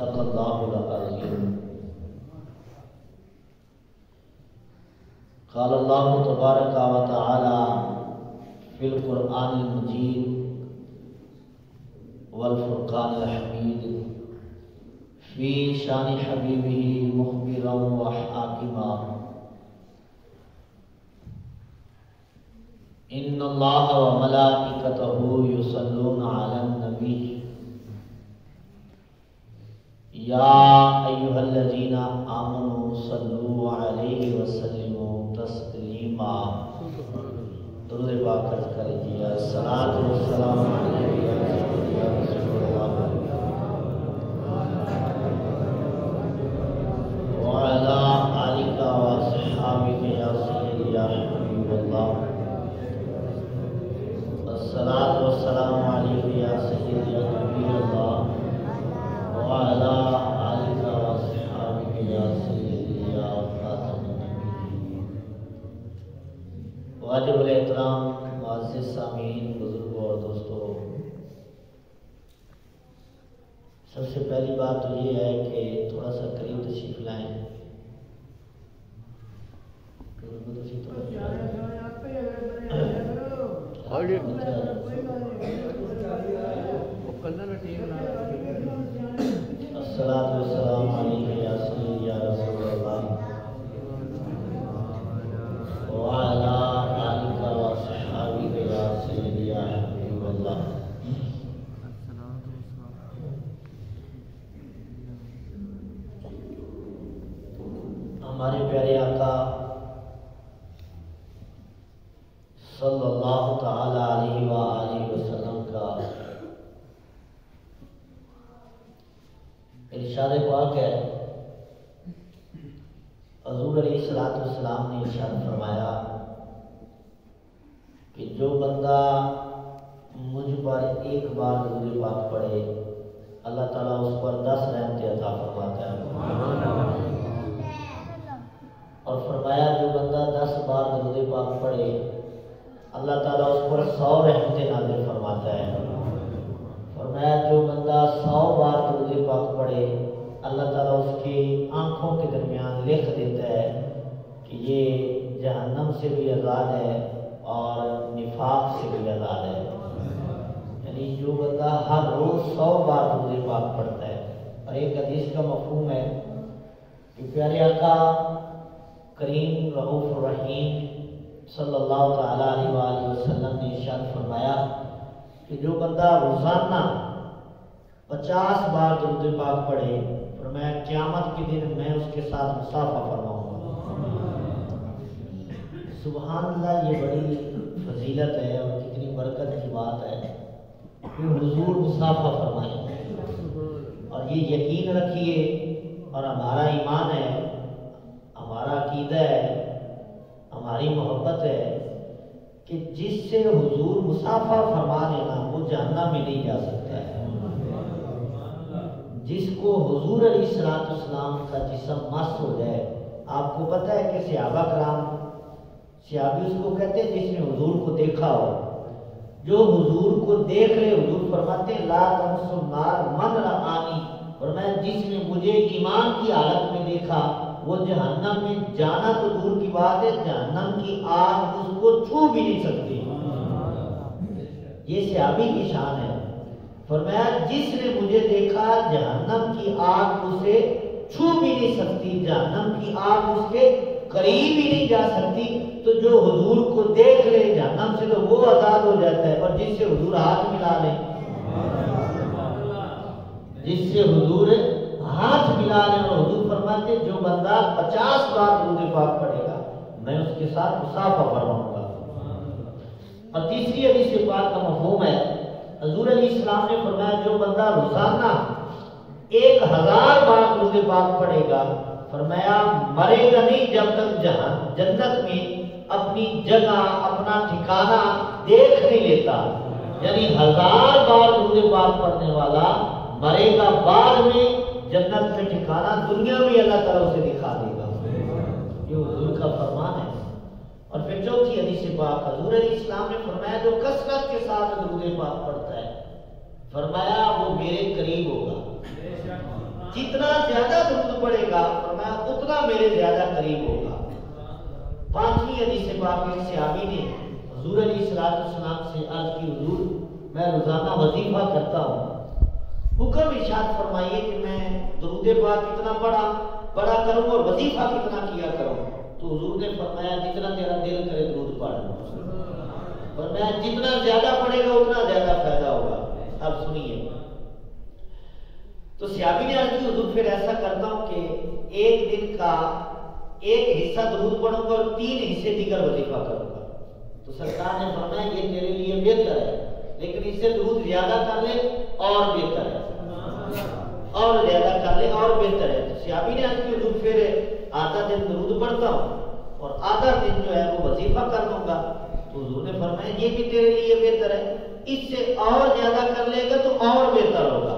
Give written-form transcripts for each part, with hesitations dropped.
صدق اللہ العظیم۔ قال اللہ تبارک و تعالی فی القرآن المجید والفرقان الحمید فی شان حبیبہ مخبرا و حاکما ان اللہ و ملائکتہ یصلون علی النبی یا ایھا الذین آمنوا صلوا علیہ وسلموا تسلیما۔ درود پاک عرض کریے الصلاۃ والسلام علیک یا رسول اللہ وعلی آلک واصحابک یا سیدی یا حبیب اللہ۔ الصلاۃ والسلام علیک یا سیدی یا حبیب اللہ وعلی آلک واصحابک یا سیدی یا خاتم النبیین۔ واجب الاحترام معزز سامعین، بزرگوں اور دوستوں، سب سے پہلی بات تو یہ ہے کہ تھوڑا سا قریب تشریف لائیں۔ الصلاۃ والسلام علیک یا سیدی یا رسول اللہ وعلی آلک واصحابک یا سیدی یا حبیب اللہ۔ ہمارے پیارے آقا صلی اللہ تعالی علیہ وآلہ وسلم کا ارشاد پاک ہے، حضور علیہ الصلوۃ والسلام نے ارشاد فرمایا کہ جو بندہ مجھ پر ایک بار درود پاک پڑھے اللہ تعالیٰ اس پر 10 رحمتیں عطا فرماتا ہے، اور فرمایا جو بندہ 10 بار درود پاک پڑھے اللہ تعالیٰ اس پر 100 رحمتیں نازل فرماتا ہے۔ فرمایا جو بندہ 100 بار درود پاک پڑھے اللہ تعالیٰ اس کی آنکھوں کے درمیان لکھ دیتا ہے کہ یہ جہنم سے بھی آزاد ہے اور نفاق سے بھی آزاد ہے۔ یعنی جو بندہ ہر روز 100 بار درود پاک پڑھتا ہے۔ اور ایک حدیث کا مفہوم ہے کہ پیارے آقا کریم رؤوف الرحیم صلی اللہ تعالی علیہ وآلہ وسلم نے ارشاد فرمایا کہ جو بندہ روزانہ 50 بار درود پاک پڑھے فرمایا قیامت کے دن میں اس کے ساتھ مصافحہ فرماؤں گا۔ سبحان اللہ، یہ بڑی فضیلت ہے اور کتنی برکت کی بات ہے کہ حضور مصافحہ فرمائیں۔ اور یہ یقین رکھیے اور ہمارا ایمان ہے، ہمارا عقیدہ ہے، ہماری محبت ہے کہ جس سے حضور مصافحہ فرما لینا وہ جہنم میں نہیں جا سکتا ہے۔ جس کو حضور علیہ الصلوۃ والسلام کا جسم مس ہو جائے، آپ کو پتہ ہے کہ صحابہ کرام، صحابی اس کو کہتے ہیں جس نے حضور کو دیکھا ہو، جو حضور کو دیکھ لے، حضور فرماتے ہیں لا تمس النار من رآنی، فرمایا جس نے مجھے ایمان کی حالت میں دیکھا وہ جہنم میں جانا تو دور کی بات ہے، جہنم کی آگ اس کو چھو بھی نہیں سکتی۔ یہ صحابی کی شان ہے۔ فرمایا جس نے مجھے دیکھا جہنم کی آگ اسے چھو بھی نہیں سکتی، جہنم کی آگ اس کے قریب ہی نہیں جا سکتی۔ تو جو حضور کو دیکھ لے جہنم سے تو وہ آزاد ہو جاتا ہے، اور جس سے حضور ہاتھ ملا لے، جس سے حضور ہاتھ ملا لے، اور حضور فرماتے جو بندہ 50 بار درود پاک پڑھے گا میں اس کے ساتھ مصافحہ فرماؤں گا۔ اور تیسری حدیث پاک کا مفہوم ہے، حضور علیہ السلام نے فرمایا جو بندہ روزانہ 1000 بار درود پاک پڑھے گا فرمایا مرے گا نہیں جب تک جنت میں اپنی جگہ اپنا ٹھکانہ دیکھ نہیں لیتا۔ یعنی 1000 بار درود پاک پڑھنے والا مرے گا بعد میں جنت میں ٹھکانہ دنیا میں اللہ تعالیٰ اسے دکھا دے گا۔ یہ حضور کا فرمان ہے۔ اور پھر چوتھی حدیث پاک حضور علیہ السلام نے فرمایا جو کثرت کے ساتھ درود پاک پڑھتا ہے فرمایا وہ میرے قریب ہوگا۔ جتنا زیادہ درود پڑے گا فرمایا اتنا میرے زیادہ قریب ہوگا۔ پانچویں حدیث پاک میں صحابی نے حضور علیہ السلام سے عرض کی حضور میں روزانہ وظیفہ کرتا ہوں، حکم ارشاد فرمائیے کہ میں درود پاک کتنا پڑھا کروں اور وظیفہ کتنا کیا کروں؟ تو حضور نے فرمایا جتنا تیرا دل کرے درود پڑھ، فرمایا جتنا زیادہ پڑھے گا اتنا زیادہ فائدہ ہوگا۔ اب سنیے، تو صحابی نے عرض کی حضور پھر ایسا کرتا ہوں کہ ایک دن کا ایک حصہ درود پڑھوں گا اور 3 حصے دیگر وظیفہ کروں گا۔ تو سرکار نے فرمایا یہ تیرے لیے بہتر ہے، لیکن اس سے درود زیادہ کر لے اور بہتر ہے، اور زیادہ کر لے اور بہتر ہے۔ تو صحابی نے عرض کی حضور پھر آدھا دن درود پڑھتا ہوں اور آدھا دن جو ہے وہ وظیفہ کر لوں گا۔ تو حضور نے فرمایا یہ بھی تیرے لیے بہتر ہے، اس سے اور زیادہ کر لے گا تو اور بہتر ہوگا،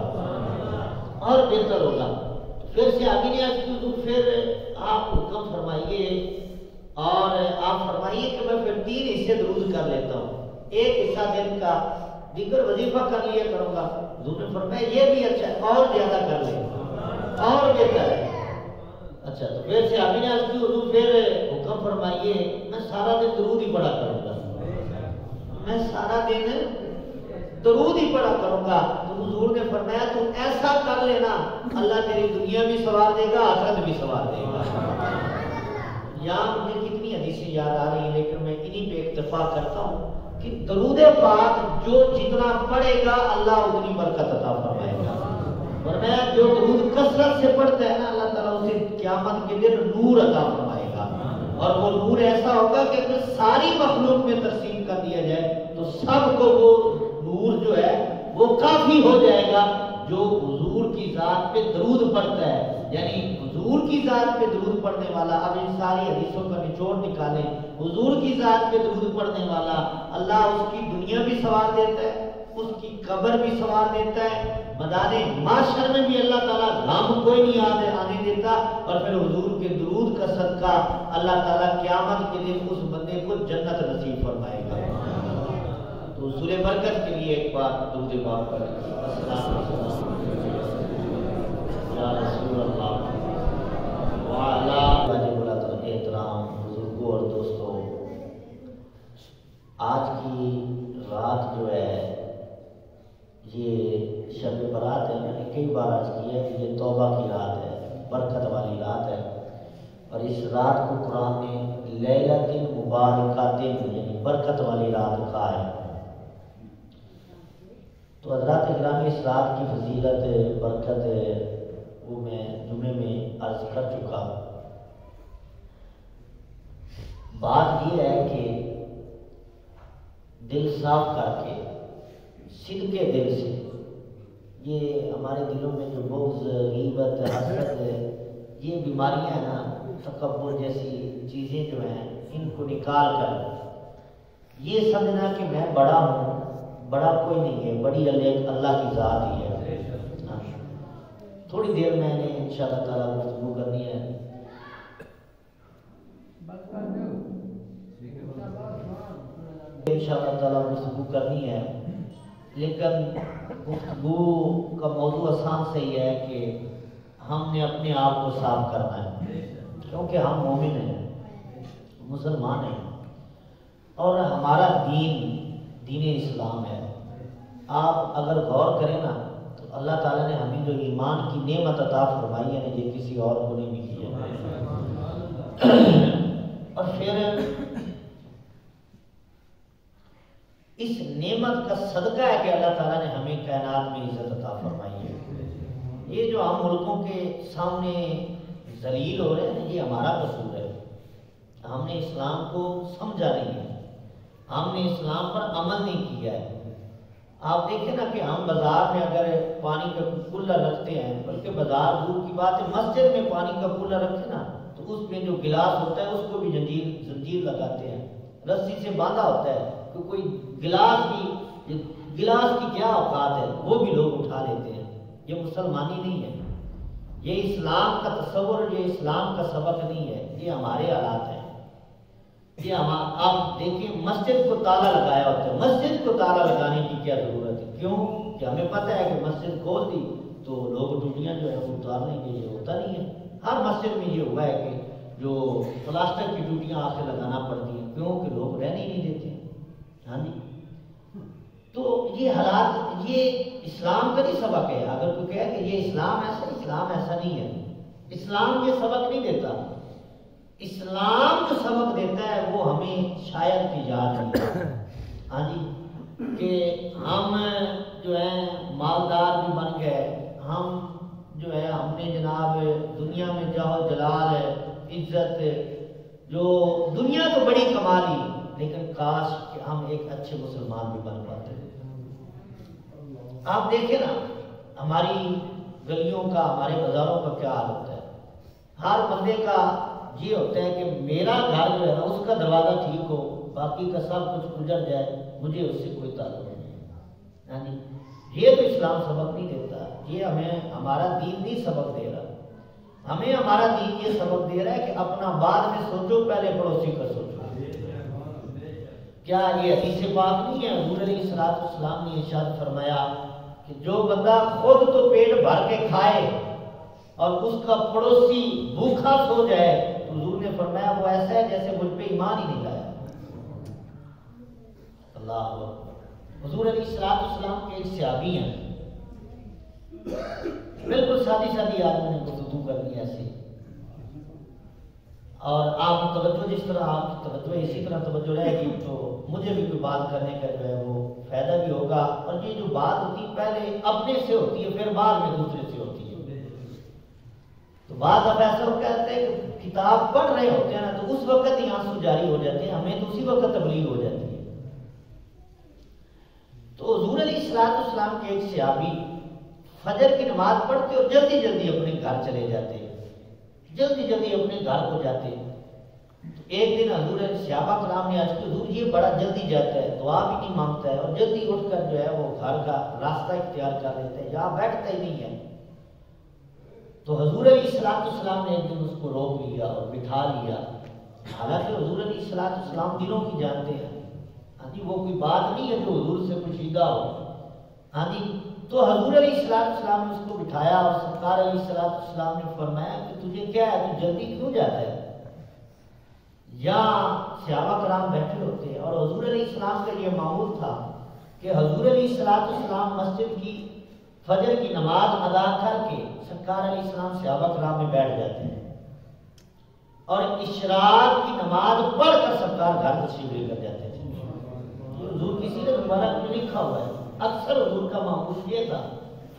اور بہتر ہوگا۔ پھر صحابی نے عرض کی حضور پھر آپ حکم فرمائیے، اور آپ فرمائیے کہ میں پھر 3 حصے درود کر لیتا ہوں، ایک حصہ دن کا دیگر وظیفہ کر لیا کروں گا۔ حضور نے فرمایا یہ بھی اچھا ہے، اور زیادہ کر لے اور بہتر ہے۔ اچھا، تو پھر صحابی نے عرض کی حضور پھر حکم فرمائیے میں سارا دن درود ہی پڑھا کروں گا، میں سارا دن درود ہی پڑھا کروں گا۔ تو حضور نے فرمایا تو ایسا کر لینا اللہ تیری دنیا بھی سنوار دے گا، آخرت بھی سنوار دے گا۔ یہاں مجھے کتنی حدیثیں یاد آ رہی ہیں، لیکن میں انہی پہ اکتفا کرتا ہوں کہ درود پاک جو جتنا پڑھے گا اللہ اتنی برکت عطا فرمائے گا۔ فرمایا جو درود کثرت سے پڑھتا ہے نا اللہ تعالیٰ اسے قیامت کے دن نور عطا فرمائے گا، اور وہ نور ایسا ہوگا کہ اگر ساری مخلوق میں تقسیم کر دیا جائے تو سب کو وہ نور جو ہے وہ کافی ہو جائے گا۔ جو حضور کی ذات پہ درود پڑھتا ہے، یعنی حضور کی ذات پہ درود پڑھنے والا، اب ان ساری حدیثوں کا نچوڑ نکالیں، حضور کی ذات پہ درود پڑھنے والا اللہ اس کی دنیا بھی سنوار دیتا ہے، اس کی قبر بھی سنوار دیتا ہے، میدان محشر میں بھی اللہ تعالیٰ غم کوئی نہیں آنے دیتا، اور پھر حضور کے درود کا صدقہ اللہ تعالیٰ قیامت کے دن اس بندے کو جنت نصیب فرمائے گا۔ تو حضور برکت کے لیے ایک بار درود پاک پڑھیں۔ السلام علیکم یا رسول اللہ وعلا احترام بزرگوں اور دوستوں، آج کی رات جو ہے یہ شب برات ہے، میں نے کئی بار عرض کیا ہے کہ یہ توبہ کی رات ہے، برکت والی رات ہے، اور اس رات کو قرآن نے لیلۃ مبارکۃ یعنی برکت والی رات کہا ہے۔ تو حضرات گرامی اس رات کی فضیلت برکت وہ میں جمعے میں عرض کر چکا۔ بات یہ ہے کہ دل صاف کر کے صدق دل سے، یہ ہمارے دلوں میں جو بغض، غیبت، حسد، یہ بیماریاں ہیں نا، تکبر جیسی چیزیں جو ہیں، ان کو نکال کر یہ سمجھنا کہ میں بڑا ہوں، بڑا کوئی نہیں ہے، بڑی اللہ کی ذات ہی ہے۔ تھوڑی دیر میں نے انشاءاللہ تعالیٰ گفتگو کرنی ہے، انشاءاللہ تعالیٰ گفتگو کرنی ہے، لیکن گفتگو کا موضوع آسان سے یہ ہے کہ ہم نے اپنے آپ کو صاف کرنا ہے، کیونکہ ہم مومن ہیں، مسلمان ہیں، اور ہمارا دین اسلام ہے۔ آپ اگر غور کریں نا تو اللہ تعالیٰ نے ہمیں جو ایمان کی نعمت عطا فرمائی ہے یہ کسی اور کو نہیں ملی ہے، اور پھر اس نعمت کا صدقہ ہے کہ اللہ تعالیٰ نے ہمیں کائنات میں عزت عطا فرمائی ہے۔ یہ جو ہم ملکوں کے سامنے ذلیل ہو رہے ہیں یہ ہمارا قصور ہے، ہم نے اسلام کو سمجھا نہیں ہے، ہم نے اسلام پر عمل نہیں کیا ہے۔ آپ دیکھیں نا کہ ہم بازار میں اگر پانی کا کولر رکھتے ہیں، بلکہ بازار دور کی بات ہے، مسجد میں پانی کا کولر رکھتے نا تو اس میں جو گلاس ہوتا ہے اس کو بھی زنجیر لگاتے ہیں، رسی سے باندھا ہوتا ہے کہ کوئی گلاس کی کیا اوقات ہے وہ بھی لوگ اٹھا لیتے ہیں۔ یہ مسلمانی نہیں ہے، یہ اسلام کا تصور، یہ اسلام کا سبق نہیں ہے، یہ ہمارے حالات ہیں۔ یہ آپ دیکھیں مسجد کو تالا لگایا ہوتا ہے، مسجد کو تالا لگانے کی کیا ضرورت ہے؟ کیوں کہ ہمیں پتہ ہے کہ مسجد کھول دی تو لوگ ٹوٹیاں جو ہے وہ اتار لیں گے، یہ ہوتا نہیں ہے۔ ہر مسجد میں یہ ہوا ہے کہ جو پلاسٹک کی ٹوٹیاں آ کے لگانا پڑتی ہیں، کیوں کہ لوگ رہنے ہی نہیں دیتے۔ ہاں جی، تو یہ حالات، یہ اسلام کا نہیں سبق ہے۔ اگر کوئی کہے کہ یہ اسلام ایسا نہیں ہے۔ اسلام یہ سبق نہیں دیتا۔ اسلام جو سبق دیتا ہے وہ ہمیں شاید کی یاد نہیں۔ ہاں جی، کہ ہم جو ہیں مالدار بھی بن گئے، ہم جو ہے ہم نے جناب دنیا میں جاؤ جلال ہے، عزت، جو دنیا تو بڑی کما لی، لیکن کاش کہ ہم ایک اچھے مسلمان بھی بن پاتے۔ آپ دیکھیں نا ہماری گلیوں کا، ہمارے بازاروں کا کیا حال ہوتا ہے۔ ہر بندے کا یہ ہوتا ہے کہ میرا گھر جو ہے نا اس کا دروازہ ٹھیک ہو، باقی کا سب کچھ گزر جائے، مجھے اس سے کوئی تعلق نہیں۔ یعنی یہ تو اسلام سبق نہیں دیتا، یہ ہمیں ہمارا دین نہیں سبق دے رہا۔ ہمیں ہمارا دین یہ سبق دے رہا ہے کہ اپنا بعد میں سوچو، پہلے پڑوسی کا سوچو۔ کیا یہ حدیث پاک نہیں ہے؟ حضور علیہ الصلوۃ والسلام نے ارشاد فرمایا کہ جو بندہ خود تو پیٹ بھر کے کھائے اور اس کا پڑوسی بھوکا سو جائے، حضور نے فرمایا وہ ایسا ہے جیسے مجھ پہ ایمان ہی نہیں لایا۔ اللہ اکبر۔ حضور علیہ الصلوۃ والسلام کے ایک صحابی ہیں، بالکل سادی آدمی نے گفتگو کرنی ایسے، اور آپ توجہ جس طرح آپ کی توجہ اسی طرح توجہ رہے گی تو مجھے بھی کوئی بات کرنے کا جو ہے وہ فائدہ بھی ہوگا۔ اور یہ جو بات ہوتی ہے پہلے اپنے سے ہوتی ہے، پھر بعد میں دوسرے سے ہوتی ہے۔ تو بعض اب ایسا وہ کہتے ہیں کہ کتاب پڑھ رہے ہوتے ہیں نا تو اس وقت ہی آنسو جاری ہو جاتے ہیں، ہمیں تو اسی وقت تبلیغ ہو جاتی ہے۔ تو حضور علیہ الصلوۃ والسلام کے ایک صحابی فجر کی نماز پڑھتے اور جلدی اپنے گھر چلے جاتے، جلدی اپنے گھر کو جاتے۔ ایک دن حضور صحابہ کرام نے عرض کی حضور یہ بڑا جلدی جاتا ہے، دعا بھی نہیں مانگتا ہے، اور جلدی اٹھ کر جو ہے وہ گھر کا راستہ اختیار کر لیتا ہے، یہاں بیٹھتا ہی نہیں ہے۔ تو حضور علیہ الصلوۃ والسلام نے ایک دن اس کو روک لیا اور بٹھا لیا، حالانکہ حضور علیہ الصلوۃ والسلام دلوں کی جانتے ہیں۔ ہاں جی، وہ کوئی بات نہیں ہے جو حضور سے پوشیدہ ہو۔ ہاں جی، تو حضور علیہ الصلوۃ والسلام نے اس کو بٹھایا اور سرکار علیہ الصلوۃ والسلام نے فرمایا کہ تجھے کیا ہے، تو جلدی کیوں جاتا ہے؟ یا صحابہ کرام بیٹھے ہوتے ہیں اور حضور علیہ السلام کا یہ معمول تھا کہ حضور علیہ الصلوۃ والسلام مسجد کی فجر کی نماز ادا کر کے سرکار علیہ السلام صحابہ کرام میں بیٹھ جاتے ہیں، اور اشراق کی نماز پڑھ کر سرکار گھر تشریف لے کر جاتے تھے۔ حضور کسی نے مبارک میں لکھا ہوا ہے، اکثر حضور کا معمول یہ تھا،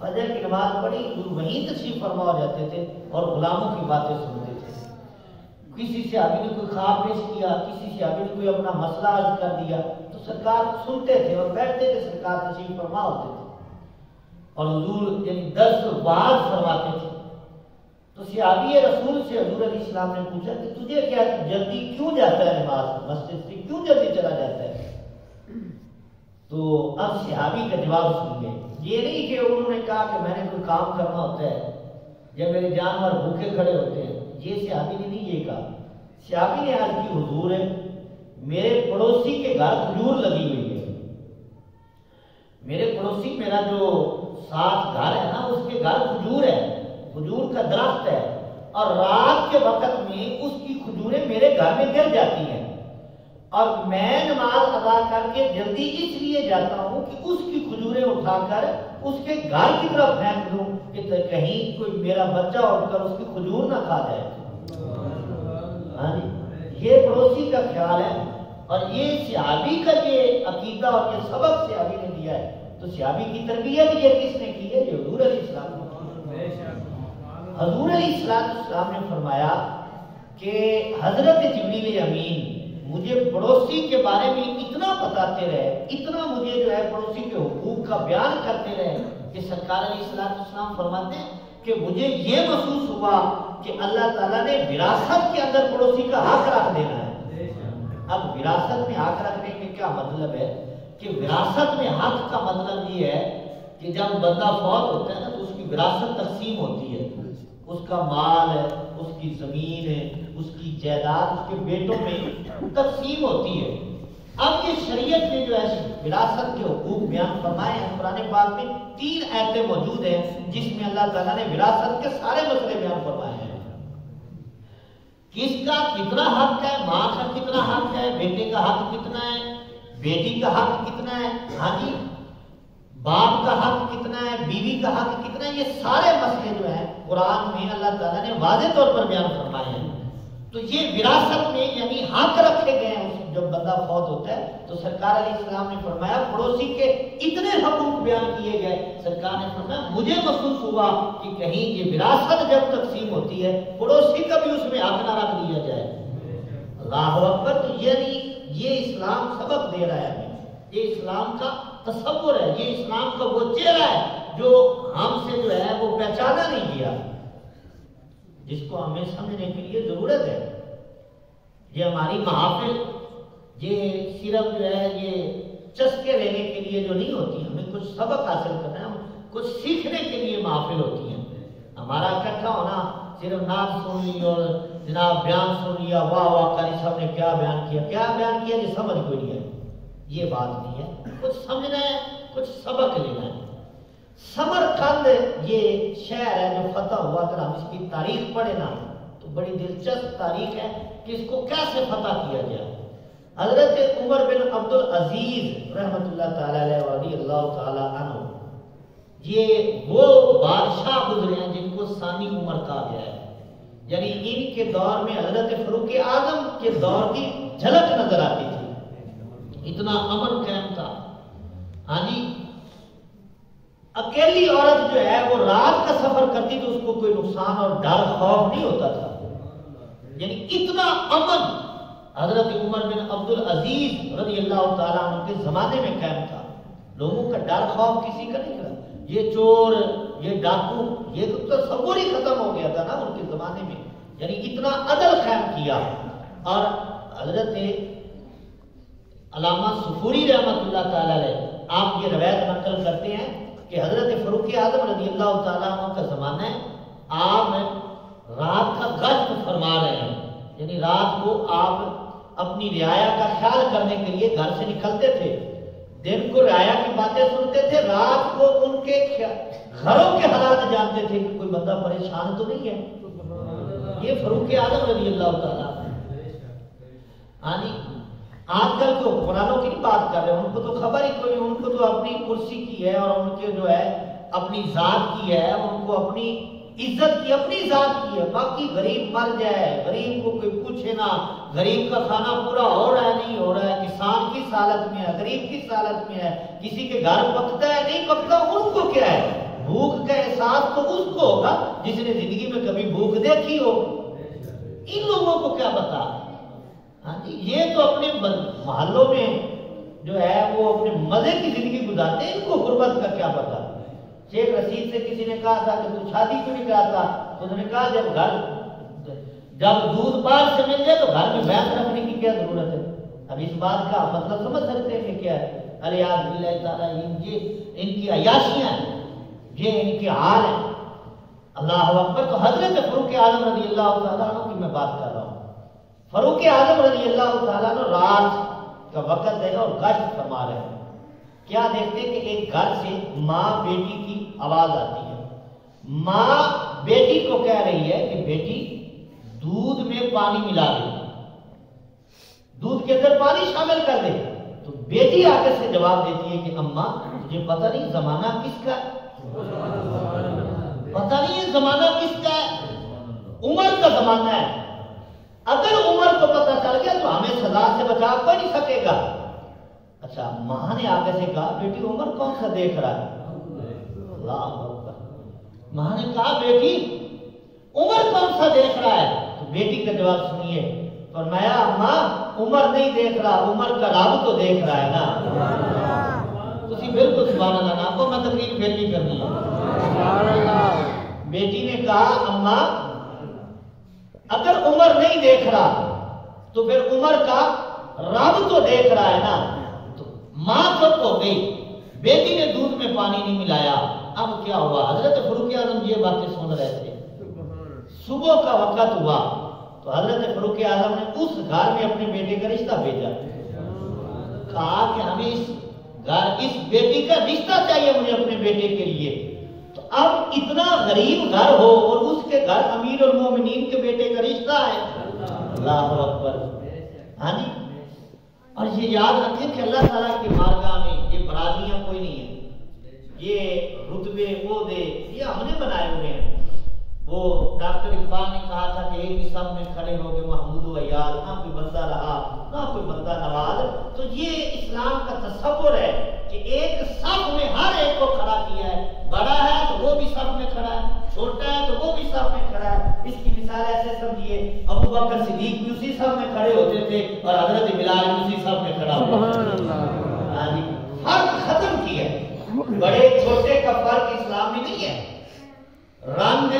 فجر کی نماز پڑھی حضور وہیں تشریف فرما ہو جاتے تھے اور غلاموں کی باتیں سنتے تھے۔ کسی صحابی نے کوئی خواب پیش کیا، کسی صحابی نے کوئی اپنا مسئلہ عرض کر دیا تو سرکار سنتے تھے اور بیٹھتے تھے، سرکار تشریف فرما ہوتے تھے اور حضور یعنی درس واعظ فرماتے تھے۔ تو صحابی رسول سے حضور علیہ السلام نے پوچھا کہ تجھے کیا جلدی کیوں جاتا ہے، نماز مسجد سے کیوں جلدی چلا جاتا ہے؟ تو اب صحابی کا جواب سنیے، یہ نہیں کہ انہوں نے کہا کہ میں نے کوئی کام کرنا ہوتا ہے جب میرے جانور بھوکے کھڑے ہوتے ہیں، یہ صحابی نے نہیں یہ کہا۔ صحابی نے عرض کی حضور ہے میرے پڑوسی کے گھر کھجور لگی ہوئی ہے، میرے پڑوسی میرا جو ساتھ گھر ہے نا اس کے گھر کھجور ہے، کھجور کا درخت ہے، اور رات کے وقت میں اس کی کھجوریں میرے گھر میں گر جاتی ہیں، اور میں نماز ادا کر کے جلدی اس لیے جاتا ہوں کہ اس کی کھجوریں اٹھا کر اس کے گھر کی طرف پھینک دوں کہ کہیں کوئی میرا بچہ اٹھ کر اس کی کھجور نہ کھا جائے۔ ہاں جی، یہ پڑوسی کا خیال ہے، اور یہ صحابی کا یہ عقیدہ اور یہ سبق صحابی نے دیا ہے۔ تو صحابی کی تربیت یہ کس نے کی ہے؟ یہ حضور علیہ السلام نے۔ حضور علیہ السلام نے فرمایا کہ حضرت جبریل امین مجھے پڑوسی کے بارے میں اتنا بتاتے رہے، اتنا مجھے جو ہے پڑوسی کے حقوق کا بیان کرتے رہے کہ سرکار علیہ السلام فرماتے ہیں کہ مجھے یہ محسوس ہوا کہ اللہ تعالیٰ نے وراثت کے اندر پڑوسی کا حق رکھ دینا ہے۔ اب وراثت میں حق رکھنے کے کیا مطلب ہے کہ وراثت میں حق کا مطلب یہ ہے کہ جب بندہ فوت ہوتا ہے نا تو اس کی وراثت تقسیم ہوتی ہے، اس کا مال ہے، اس کی زمین ہے، اس کی جائیداد اس کے بیٹوں میں تقسیم ہوتی ہے۔ اب یہ شریعت نے جو ہے وراثت کے حقوق بیان فرمائے ہیں، قرآن پاک میں 3 آیتیں موجود ہیں جس میں اللہ تعالیٰ نے وراثت کے سارے مسئلے بیان فرمائے ہیں۔ کس کا کتنا حق ہے، ماں کا کتنا حق ہے، بیٹے کا حق کتنا ہے، بیٹی کا حق کتنا ہے، ہاں جی باپ کا حق کتنا ہے، بیوی کا حق کتنا ہے، یہ سارے مسئلے جو ہیں قرآن میں اللہ تعالیٰ نے واضح طور پر بیان فرمائے ہیں۔ تو یہ وراثت میں یعنی حق رکھے گئے ہیں، جب بندہ فوت ہوتا ہے تو سرکار علیہ السلام نے فرمایا پڑوسی کے اتنے حقوق بیان کیے گئے، سرکار نے فرمایا مجھے محسوس ہوا کہ کہیں یہ وراثت جب تقسیم ہوتی ہے پڑوسی کا بھی اس میں حق نہ رکھ دیا جائے۔ اللہ اکبر۔ تو یعنی یہ اسلام سبق دے رہا ہے ہمیں، یہ اسلام کا تصور ہے، یہ اسلام کا وہ چہرہ ہے جو ہم سے جو ہے وہ پہچانا نہیں گیا، جس کو ہمیں سمجھنے کے لیے ضرورت ہے۔ یہ ہماری محافل یہ صرف جو ہے یہ چسکے لینے کے لیے جو نہیں ہوتی، ہمیں کچھ سبق حاصل کرنا ہے، کچھ سیکھنے کے لیے محافل ہوتی ہیں۔ ہمارا اکٹھا ہونا صرف نعت سن لی اور جناب بیان سن لیا، واہ واہ قاری صاحب نے کیا بیان کیا، کیا بیان کیا کہ سمجھ کوئی نہیں ہے، یہ بات نہیں ہے۔ کچھ سمجھنا ہے، کچھ سبق لینا ہے۔ سمرقند یہ شہر ہے جو فتح ہوا، اگر ہم اس کی تاریخ پڑھیں نا تو بڑی دلچسپ تاریخ ہے کہ اس کو کیسے فتح کیا گیا۔ حضرت عمر بن عبد العزیز رحمۃ اللہ تعالی علیہ رضی اللہ تعالی عنہ، یہ وہ بادشاہ گزرے ہیں جن کو ثانی عمر کہا گیا ہے، یعنی ان کے دور میں حضرت فاروق اعظم کے دور کی جھلک نظر آتی تھی، اتنا امن قائم تھا۔ ہاں جی اکیلی عورت جو ہے وہ رات کا سفر کرتی تو اس کو کوئی نقصان اور ڈر خوف نہیں ہوتا تھا، یعنی اتنا امن حضرت عمر بن عبد العزیز رضی اللہ تعالیٰ عنہ کے زمانے میں قائم تھا۔ لوگوں کا ڈر خوف کسی کا نہیں تھا، یہ چور یہ ڈاکو یہ تو تصور ہی ختم ہو گیا تھا نا ان کے زمانے میں، یعنی اتنا عدل قائم کیا۔ اور حضرت علامہ صفوری رحمۃ اللہ تعالیٰ علیہ آپ یہ روایت نقل کرتے ہیں کہ حضرت فاروق اعظم رضی اللہ تعالیٰ عنہ کا زمانہ ہے، آپ رات کا گشت فرما رہے ہیں، یعنی رات کو آپ اپنی رعایا کا خیال کرنے کے لیے گھر سے نکلتے تھے، دن کو رعایا کی باتیں سنتے تھے، رات کو ان کے گھروں کے حالات جانتے تھے کہ کوئی بندہ پریشان تو نہیں ہے۔ یہ فاروق اعظم رضی اللہ تعالیٰ۔ ہاں جی آج کل کے حکمرانوں کی بات کر رہے ہیں، ان کو تو خبر ہی کوئی، ان کو تو اپنی کرسی کی ہے اور ان کے جو ہے اپنی ذات کی ہے، ان کو اپنی عزت کی اپنی ذات کی ہے، باقی غریب مر جائے غریب کو کوئی پوچھے نہ، غریب کا کھانا پورا ہو رہا ہے نہیں ہو رہا ہے، کسان کس حالت میں ہے، غریب کس حالت میں ہے، کسی کے گھر پکتا ہے نہیں پکتا، ان کو کیا ہے، بھوک کا احساس تو اس کو ہوگا جس نے زندگی میں کبھی بھوک دیکھی ہو، ان لوگوں کو کیا بتا۔ ہاں جی یہ تو اپنے محلوں میں جو ہے وہ اپنے مزے کی زندگی گزارتے ہیں، ان کو غربت کا کیا پتا۔ شیخ رشید سے کسی نے کہا تھا کہ تو شادی کیوں نہیں کراتا، تو انہوں نے کہا جب دودھ باہر سے مل جائے تو گھر میں بھینس رکھنے کی کیا ضرورت ہے۔ اب اس بات کا مطلب سمجھ سکتے ہیں کہ کیا ہے، الیاذ باللہ تعالیٰ ان کی عیاشیاں ہیں، یہ ان کے حال ہیں۔ اللہ اکبر۔ تو حضرت فاروق اعظم رضی اللہ تعالیٰ عنہ کی میں بات کر رہا ہوں، فاروق اعظم رضی اللہ تعالیٰ عنہ رات کا وقت ہے اور گشت فرما رہے ہیں، کیا دیکھتے کہ ایک گھر سے ماں بیٹی کی آواز آتی ہے، ماں بیٹی کو کہہ رہی ہے کہ بیٹی دودھ میں پانی ملا دے، دودھ کے اندر پانی شامل کر دے، تو بیٹی آگے سے جواب دیتی ہے کہ اماں مجھے پتہ نہیں زمانہ کس کا ہے، پتہ نہیں ہے زمانہ کس کا ہے، عمر کا زمانہ ہے، اگر عمر کو پتہ چل گیا تو ہمیں سزا سے بچا کوئی نہیں سکے گا۔ اچھا ماں نے آگے سے کہا بیٹی عمر کون سا دیکھ رہا ہے، اللہ اکبر، ماں نے کہا بیٹی عمر کون سا دیکھ رہا ہے، تو بیٹی کا جواب سنیے، فرمایا اماں عمر نہیں دیکھ رہا، عمر کا رب تو دیکھ رہا ہے نا۔ تسی بالکل سبحان اللہ نہ کو میں تقریر پھر نہیں کرنی ہے۔ بیٹی نے کہا اماں اگر عمر نہیں دیکھ رہا تو پھر عمر کا رب تو دیکھ رہا ہے نا۔ تو ماں چپ ہو گئی، بیٹی نے دودھ میں پانی نہیں ملایا۔ اب کیا ہوا، حضرت فاروق اعظم یہ باتیں سن رہے تھے، صبح کا وقت ہوا تو حضرت فاروق اعظم نے اس گھر میں اپنے بیٹے کا رشتہ بھیجا۔ کہا کہ ہمیں اس بیٹی کا رشتہ چاہیے مجھے اپنے بیٹے کے لیے. تو اب اتنا غریب گھر ہو اور اس کے گھر امیر المومنین کے بیٹے کا رشتہ ہے. اللہ اکبر. ہاں جی. اور یہ یاد رکھیں کہ اللہ تعالیٰ کی بارگاہ میں یہ برادریاں کوئی نہیں ہیں. یہ رتبے عہدے یہ ہم نے بنائے ہوئے ہیں. وہ ڈاکٹر اقبال نے کہا تھا کہ ایک ہی صف میں کھڑے ہو گئے محمود و عیال, نہ کوئی بندہ رہا نہ کوئی بندہ نواز. تو یہ اسلام کا تصور ہے کہ ایک صف میں ہر ایک کو کھڑا کیا ہے. بڑا ہے تو وہ بھی صف میں کھڑا ہے, چھوٹا ہے تو وہ بھی صف میں کھڑا ہے. اس کی مثال ایسے سمجھیے, ابو بکر صدیق بھی اسی صف میں کھڑے ہوتے تھے اور حضرت بلال بھی اسی صف میں کھڑا ہوتا تھا. فرق ختم کیا ہے. بڑے چھوٹے کا فرق اسلام میں نہیں ہے. رنگ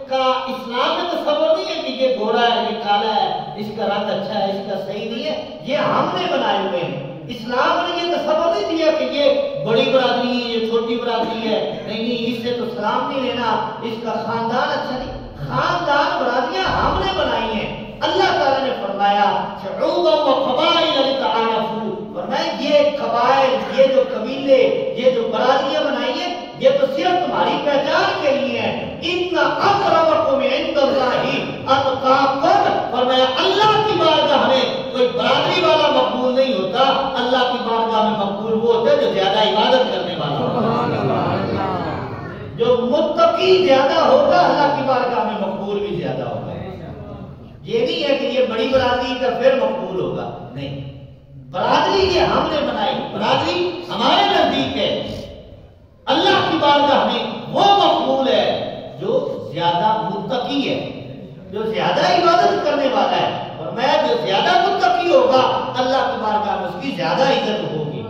کا اسلام میں تصور نہیں ہے کہ یہ گورا ہے یہ کالا ہے, اس کا رنگ اچھا ہے اس کا صحیح نہیں ہے. یہ ہم نے بنائے ہوئے ہیں. اسلام نے یہ تصور نہیں دیا کہ یہ بڑی برادری ہے یہ چھوٹی برادری ہے. نہیں, اس سے تو سلام نہیں لینا, اس کا خاندان اچھا نہیں. خاندان برادریاں ہم نے بنائی ہیں. اللہ تعالیٰ نے فرمایا شعوبا و قبائل لتعارفوا, فرمایا یہ قبائل, یہ جو قبیلے, یہ جو برادریاں بنائی ہیں یہ تو صرف تمہاری پہچان کے لیے ہے. ان اکرمکم عند اللہ اتقاکم, فرمایا اللہ کی بارگاہ میں کوئی برادری والا مقبول نہیں ہوتا. اللہ کی بارگاہ میں مقبول وہ ہوتا ہے جو زیادہ عبادت کرنے والا, جو متقی زیادہ ہوگا اللہ کی بارگاہ میں مقبول بھی زیادہ ہوگا. یہ نہیں ہے کہ یہ بڑی برادری کا پھر مقبول ہوگا, نہیں. برادری یہ ہم نے بنائی, برادری ہمارے نزدیک ہے. اللہ کی بارگاہ میں وہ مقبول ہے جو زیادہ متقی ہے, جو زیادہ عبادت کرنے والا ہے. اور میں جو زیادہ متقی ہوگا اللہ کی بارگاہ میں اس کی زیادہ عزت ہوگی.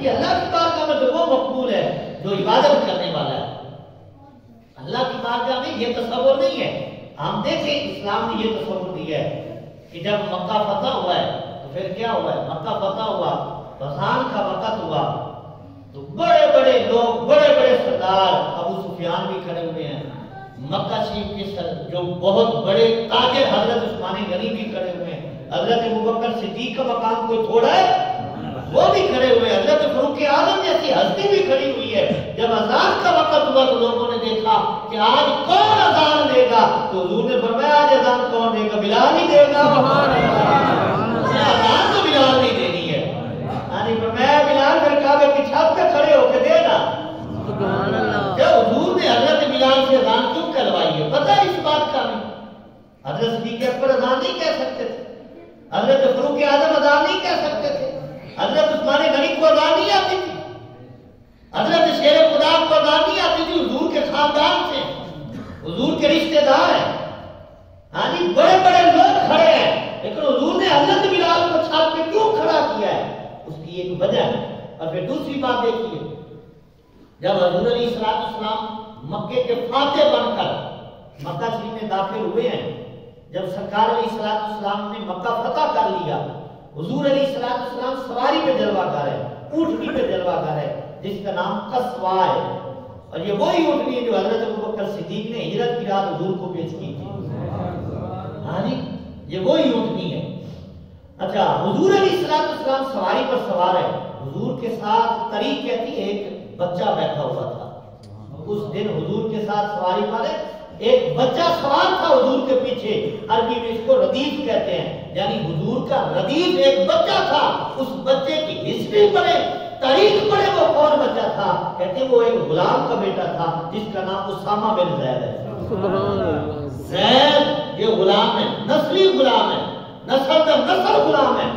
اللہ کی بارگاہ میں تو وہ مقبول ہے جو عبادت کرنے والا ہے. اللہ کی بارگاہ میں یہ تصور نہیں ہے. ہم دیکھیں اسلام نے یہ تصور دیا ہے کہ جب مکہ فتح ہوا ہے تو پھر کیا ہوا ہے, مکہ فتح ہوا, رمضان کا وقت ہوا تو بڑے بڑے لوگ, بڑے بڑے سردار, ابو سفیان بھی کھڑے ہوئے ہیں, مکہ شریف کے جو بہت بڑے تاجر حضرت عثمان غنی بھی کھڑے ہوئے ہیں, حضرت ابوبکر صدیق کا مقام کوئی تھوڑا ہے وہ بھی کھڑے ہوئے, حضرت فاروق اعظم جیسی ہستی بھی کھڑی ہوئی ہے. جب اذان کا وقت ہوا تو لوگوں نے دیکھا کہ آج کون اذان دے گا, تو حضور نے فرمایا آج اذان کون دے گا, بلال ہی دے گا. اذان تو بلال نہیں دینی ہے. فرمایا بلال پھر کعبے کی چھت پہ کھڑے ہو کے دینا. جب حضور نے حضرت بلال سے اذان کیوں کروائی ہے, پتہ ہے اس بات کا نہیں. حضرت صدیق اکبر اذان نہیں کہہ سکتے تھے, حضرت فاروق اعظم اذان نہیں کہہ سکتے تھے, حضرت عثمان غنی کو اذان نہیں آتی تھی, حضرت شیر خدا کو اذان نہیں آتی تھی. حضور کے خاندان سے, حضور کے رشتہ دار ہیں, ہاں جی بڑے بڑے لوگ کھڑے ہیں, لیکن حضور نے حضرت بلال کو چھت پہ کیوں کھڑا کیا ہے, اس کی ایک وجہ ہے. اور پھر دوسری بات دیکھیے, جب حضور علیہ السلام مکے کے فاتح بن کر مکہ شریف میں داخل ہوئے ہیں, جب سرکار علیہ السلام نے مکہ فتح کر لیا, حضور علیہ السلام سواری پہ جلوہ گر ہے, اونٹنی پہ جلوہ گر ہے جس کا نام قصوہ ہے. اور یہ وہی اونٹنی ہے جو حضرت ابوبکر صدیق نے ہجرت کی رات حضور کو پیش کی تھی. ہاں جی یہ وہی اونٹنی ہے. اچھا, حضور علیہ السلام سواری پر سوار ہے, حضور کے ساتھ طریق کہتی ہے ایک بچہ بیٹھا ہوا تھا. اس دن حضور کے ساتھ سواری پر ایک بچہ سوار تھا حضور کے پیچھے, عربی میں اس کو ردیف کہتے ہیں, یعنی حضور کا ردیف ایک بچہ تھا. اس بچے کی ہسٹری پڑھے, تاریخ پڑھے, وہ کون بچہ تھا, کہتے ہیں وہ ایک غلام کا بیٹا تھا جس کا نام اسامہ بن زید ہے. زید یہ غلام ہے, نسلی غلام ہے, نسل در نسل غلام ہے.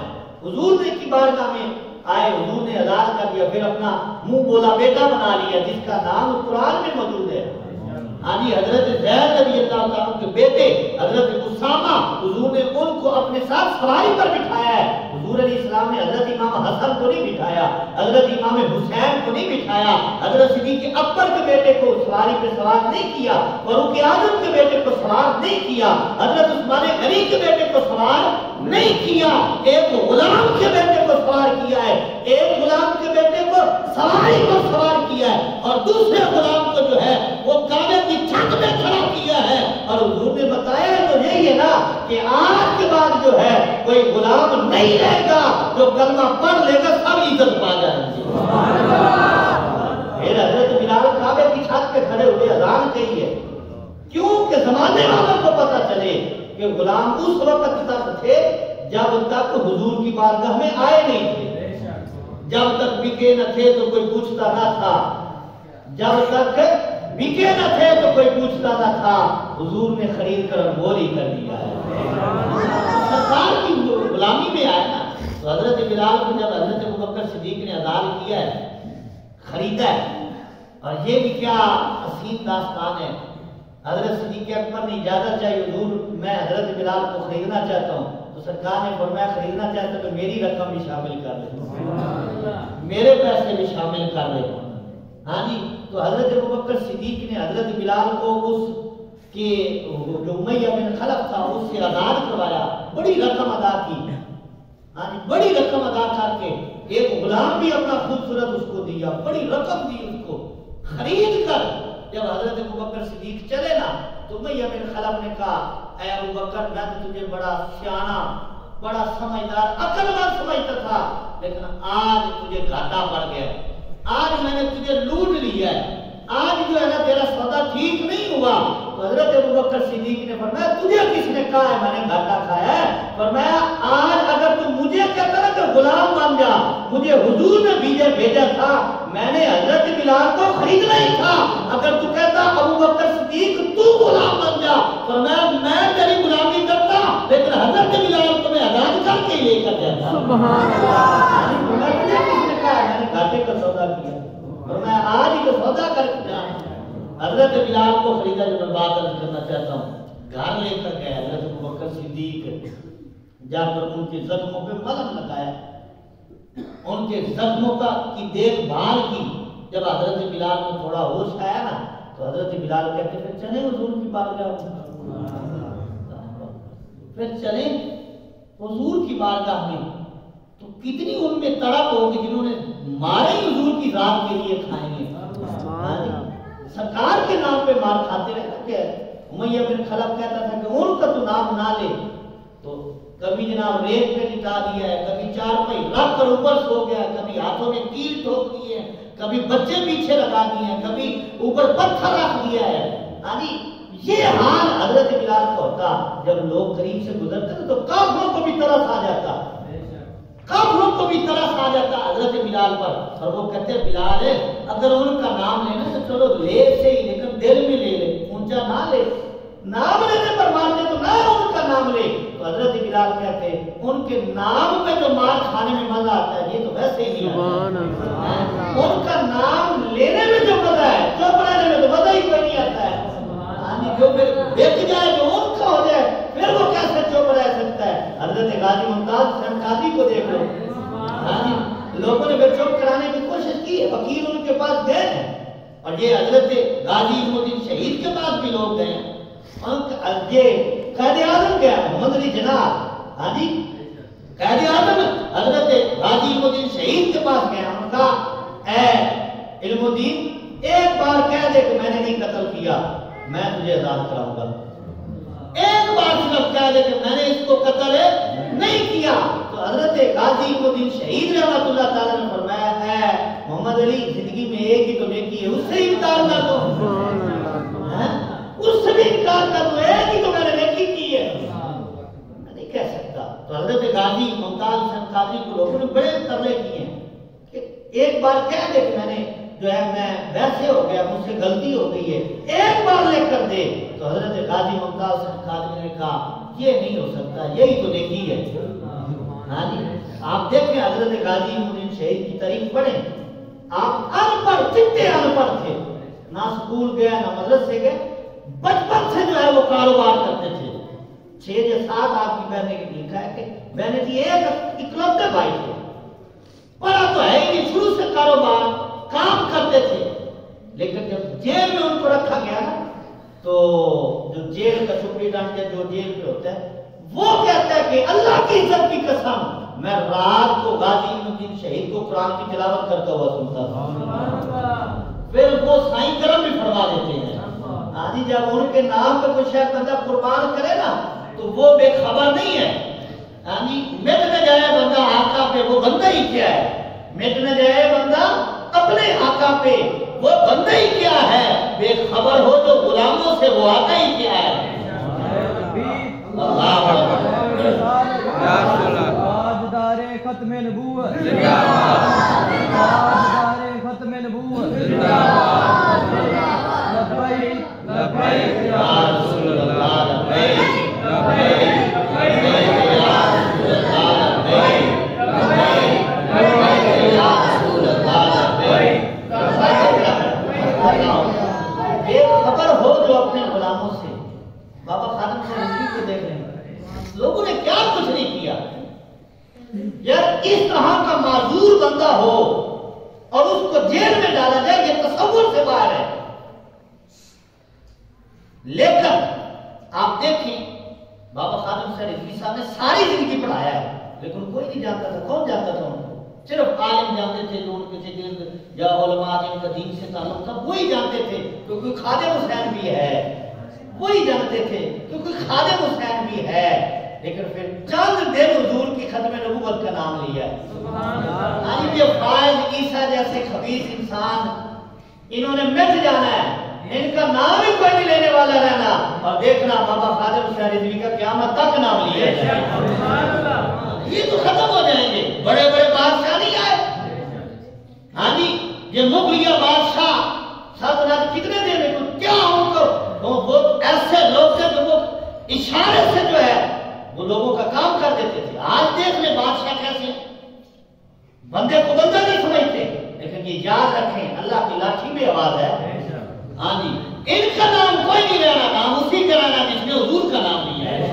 حضور نے کی بارگاہ میں آئے, حضور نے آزاد کر دیا, پھر اپنا منہ بولا بیٹا بنا لیا جس کا نام قرآن میں موجود ہے. یعنی حضرت زید رضی اللہ عنہ کے بیٹے حضرت اسامہ, حضور نے ان کو اپنے ساتھ سواری پر بٹھایا ہے. حضور علیہ السلام نے حضرت امام حسن کو نہیں بٹھایا, حضرت امام حسین کو نہیں بٹھایا, حضرت صدیق اکبر کے بیٹے کو سواری پہ سوار نہیں کیا, فاروق اعظم کے بیٹے کو سوار نہیں کیا, حضرت عثمان غنی کے بیٹے کو سوار نہیں کیا. ایک غلام کے بیٹے کو سوار کیا ہے, ایک غلام کے بیٹے کو سواری پر سوار کیا ہے, اور دوسرے غلام کو جو ہے وہ کعبے کی چھت میں کھڑا کیا ہے. اور حضور نے بتایا تو یہی ہے نا کہ آج کے بعد جو ہے کوئی غلام نہیں رہے گا جو کلمہ پڑھ لے گا سب عزت پا جائیں گے۔ پھر حضرت بلال کعبے کی چھت پہ کھڑے ہوئے اذان کہی ہے، کیوں کہ زمانے والوں کو پتہ چلے کہ غلام اس وقت تک تھے جب تک حضور کی بارگاہ میں آئے نہیں تھے، جب تک بکے نہ تھے تو کوئی پوچھتا نہ تھا، جب تک بکے نہ تھے تو کوئی پوچھتا نہ تھا، حضور نے خرید کر انمول ہی کر دیا ہے۔ سرکار کی غلامی میں آئے نا، تو حضرت بلال کو جب حضرت ابوبکر صدیق نے عزال کیا ہے، خریدا ہے، اور یہ بھی کیا حسین داستان ہے۔ حضرت صدیق اکبر نے اجازت چاہیے، حضور میں حضرت بلال کو خریدنا چاہتا ہوں، تو سرکار نے فرمایا خریدنا چاہتا تو میری رقم بھی شامل کر لے، میرے پیسے بھی شامل کر لے۔ ہاں جی، تو حضرت ابوبکر صدیق نے حضرت بلال کو اس کے جو امیہ بن خلف تھا اس سے آزاد کروایا، بڑی رقم ادا کی، ہاں جی بڑی رقم ادا کر کے ایک غلام بھی اپنا خوبصورت اس کو دیا، بڑی رقم دی اس کو خرید کر۔ جب حضرت ابوبکر صدیق چلے نا تو امیہ بن خلف نے کہا اے ابوبکر میں تو تجھے بڑا سیانا بڑا سمجھدار عقل مند سمجھتا تھا، لیکن آج تجھے گھاٹا پڑ گیا، آج میں نے تجھے لوٹ لیا ہے، آج جو ہے نا تیرا سودا ٹھیک نہیں ہوا۔ تو حضرت ابوبکر صدیق نے فرمایا تجھے کس نے کہا ہے میں نے گھاٹا کھایا ہے؟ فرمایا آج اگر تو مجھے کہتا نا کہ غلام بن جا، مجھے حضور نے بھیجا تھا، میں نے حضرت بلال کو خریدنا ہی تھا، اگر تو کہتا ابوبکر صدیق تو غلام بن جا، فرمایا میں تیری غلامی کرتا لیکن حضرت بلال کو میں آزاد کر کے لے کر جاتا۔ سبحان اللہ، تجھے کس نے کہا ہے میں نے گھاٹے کا سودا کیا؟ فرمایا آج ہی تو سودا کر کے جا۔ حضرت بلال کو خریدا، جو میں بات عرض کرنا چاہتا ہوں، گھر لے کر گئے حضرت ابوبکر صدیق، جا کر ان کے زخموں پہ ملہم لگایا، ان کے زخموں کی دیکھ بھال کی۔ جب حضرت بلال کو تھوڑا ہوش آیا نا تو حضرت بلال کہتے پھر چلیں حضور کی بارگاہ میں، پھر چلیں حضور کی بارگاہ میں۔ تو کتنی ان میں تڑپ ہوگی جنہوں نے مارے حضور کی ذات کے لیے کھائیں گے، سرکار کے نام پہ مار کھاتے رہے نا۔ کہ امیہ بن خلف کہتا تھا کہ ان کا تو نام نہ لے، تو کبھی جناب ریت پہ لٹا دیا ہے، کبھی چار پہ رکھ کر اوپر سو گیا، کبھی ہاتھوں میں تیر ٹھوک دیے، کبھی بچے پیچھے لگا دیے ہیں، کبھی اوپر پتھر رکھ دیا ہے۔ ہاں جی، یہ حال حضرت بلال کا ہوتا۔ جب لوگ قریب سے گزرتے تھے تو کافروں کو بھی ترس آ جاتا، کافروں کو بھی ترس آ جاتا حضرت بلال پر، اور وہ کہتے بلال ہے اگر ان کا نام لینا تو چلو لے سے ہی، لیکن دل میں لے لے، اونچا نہ لے، نام لینے پر مارتے تو نہ ان کا نام لے۔ تو حضرت بلال کہتے ان کے نام پہ جو مار کھانے میں مزہ آتا ہے یہ تو ویسے ہی نہیں آتا، ان کا نام لینے میں جو مزہ ہے چپ رہنے میں تو مزہ ہی کوئی نہیں آتا ہے۔ جو پھر دیکھ جائے جو ان کا ہو جائے پھر وہ کیسے چپ رہ سکتا ہے؟ حضرت غازی ممتاز حسین قاضی کو دیکھ لو، لوگوں نے پھر چپ کرانے کی کوشش کی ہے، وکیل ان کے پاس گئے ہیں، اور یہ حضرت غازی الدین شہید کے پاس بھی لوگ گئے ہیں، یہ قائد اعظم گیا محمد علی جناح، ہاں جی قائد اعظم حضرت غازی الدین شہید کے پاس گئے، انہوں نے کہا اے علم الدین ایک بار کہہ دے کہ میں نے نہیں قتل کیا، میں تجھے آزاد کراؤں گا، ایک بار صرف کہہ دے کہ میں نے اس کو قتل نہیں کیا۔ تو حضرت غازی الدین شہید رحمۃ اللہ تعالیٰ نے فرمایا اے محمد علی زندگی میں ایک ہی تو نیکی ہے، اس سے انکار نہ دو، اس سے بھی انکار کر دو، ایک ہی تو میں نے نیکی کی ہے، میں نہیں کہہ سکتا۔ تو حضرت غازی ممتاز حسین قاضی کو لوگوں نے بڑے ترلے کیے ہیں کہ ایک بار کہہ دے کہ میں نے جو ہے میں ویسے ہو گیا، مجھ سے غلطی ہو گئی ہے، ایک بار لے کر دے۔ تو حضرت غازی ممتاز حسین قاضی نے کہا یہ نہیں ہو سکتا، یہی تو نیکی ہے۔ ہاں جی، آپ دیکھیں حضرت غازی الدین شہید کی تعریف پڑھیں، آپ ان پڑھ چٹے ان پڑھ تھے، نہ اسکول گئے نہ مدرسے گئے، بچپن سے جو ہے وہ کاروبار کرتے تھے۔ 6 یا 7 آپ کی بہن نے لکھا ہے کہ بہن جی ایک اکلوتے بھائی تھے، پڑھا تو ہے ہی شروع سے کاروبار کام کرتے تھے، لیکن جب جیل میں ان کو رکھا گیا نا تو جو جیل کا سپرنٹینڈنٹ جو جیل پہ ہوتا ہے وہ کہتا ہے کہ اللہ کی عزت کی قسم میں رات کو غازی الدین شہید کو قرآن کی تلاوت کرتا ہوا سنتا تھا، پھر وہ سائیں کرم بھی فرما دیتے ہیں۔ آج جب ان کے نام پہ کوئی شاید بندہ قربان کرے نا تو وہ بے خبر نہیں ہے، یعنی مٹ نہ جائے بندہ آقا پہ، وہ بندہ ہی کیا ہے؟ مٹ نہ جائے بندہ اپنے آقا پہ، وہ بندہ ہی کیا ہے؟ بے خبر ہو جو غلاموں سے، وہ آقا ہی کیا ہے؟ اللہ تاجدار ختم نبوت زندہ باد، تاجدار ختم نبوت زندہ باد، لبیک لبیک یا رسول اللہ، لبیک لبیک لبیک یا رسول اللہ، لبیک لبیک لبیک یا رسول اللہ، لبیک بے خبر ہو جو اپنے غلاموں سے۔ بابا خادم سے رضوی کو دیکھ رہے ہیں، لوگوں نے کیا کچھ نہیں کیا یار، اس طرح کا معذور بندہ ہو اور اس کو جیل میں ڈالا جائے، یہ تصور سے باہر ہے۔ لیکن آپ دیکھیں بابا خادم سے رضوی صاحب نے ساری زندگی پڑھایا ہے، لیکن کوئی نہیں جانتا تھا۔ کون جانتا تھا ان کو؟ صرف عالم جانتے تھے، جو ان کے شاگرد یا علماء جن کا دین سے تعلق تھا وہی جانتے تھے، کیونکہ خادم حسین بھی ہے، وہی جانتے تھے کیونکہ خادم حسین بھی ہے۔ لیکن پھر چند دن حضور کی ختم نبوت کا نام لیا، یعنی یہ فائز عیسیٰ جیسے خبیث انسان، انہوں نے مٹ جانا ہے، ان کا نام ہی کوئی نہیں لینے والا رہنا، اور دیکھنا بابا خادم حسین رضوی کا قیامت تک نام لیا جائے، یہ تو ختم ہو جائیں گے۔ بڑے بڑے بادشاہ نہیں آئے، ہاں جی، یہ مغلیہ بادشاہ سلطنت کتنے دن میں کیا ان کو وہ ایسے لوگ تھے جو وہ اشارے سے جو ہے وہ لوگوں کا کام کر دیتے تھے۔ آج دیکھ لیں بادشاہ کیسے بندے کو بندہ نہیں سمجھتے، لیکن یہ یاد رکھیں اللہ کی لاٹھی میں آواز ہے، ہاں جی، ان کا نام کوئی نہیں لینا، نام اسی کا لینا جس نے حضور کا نام لیا ہے،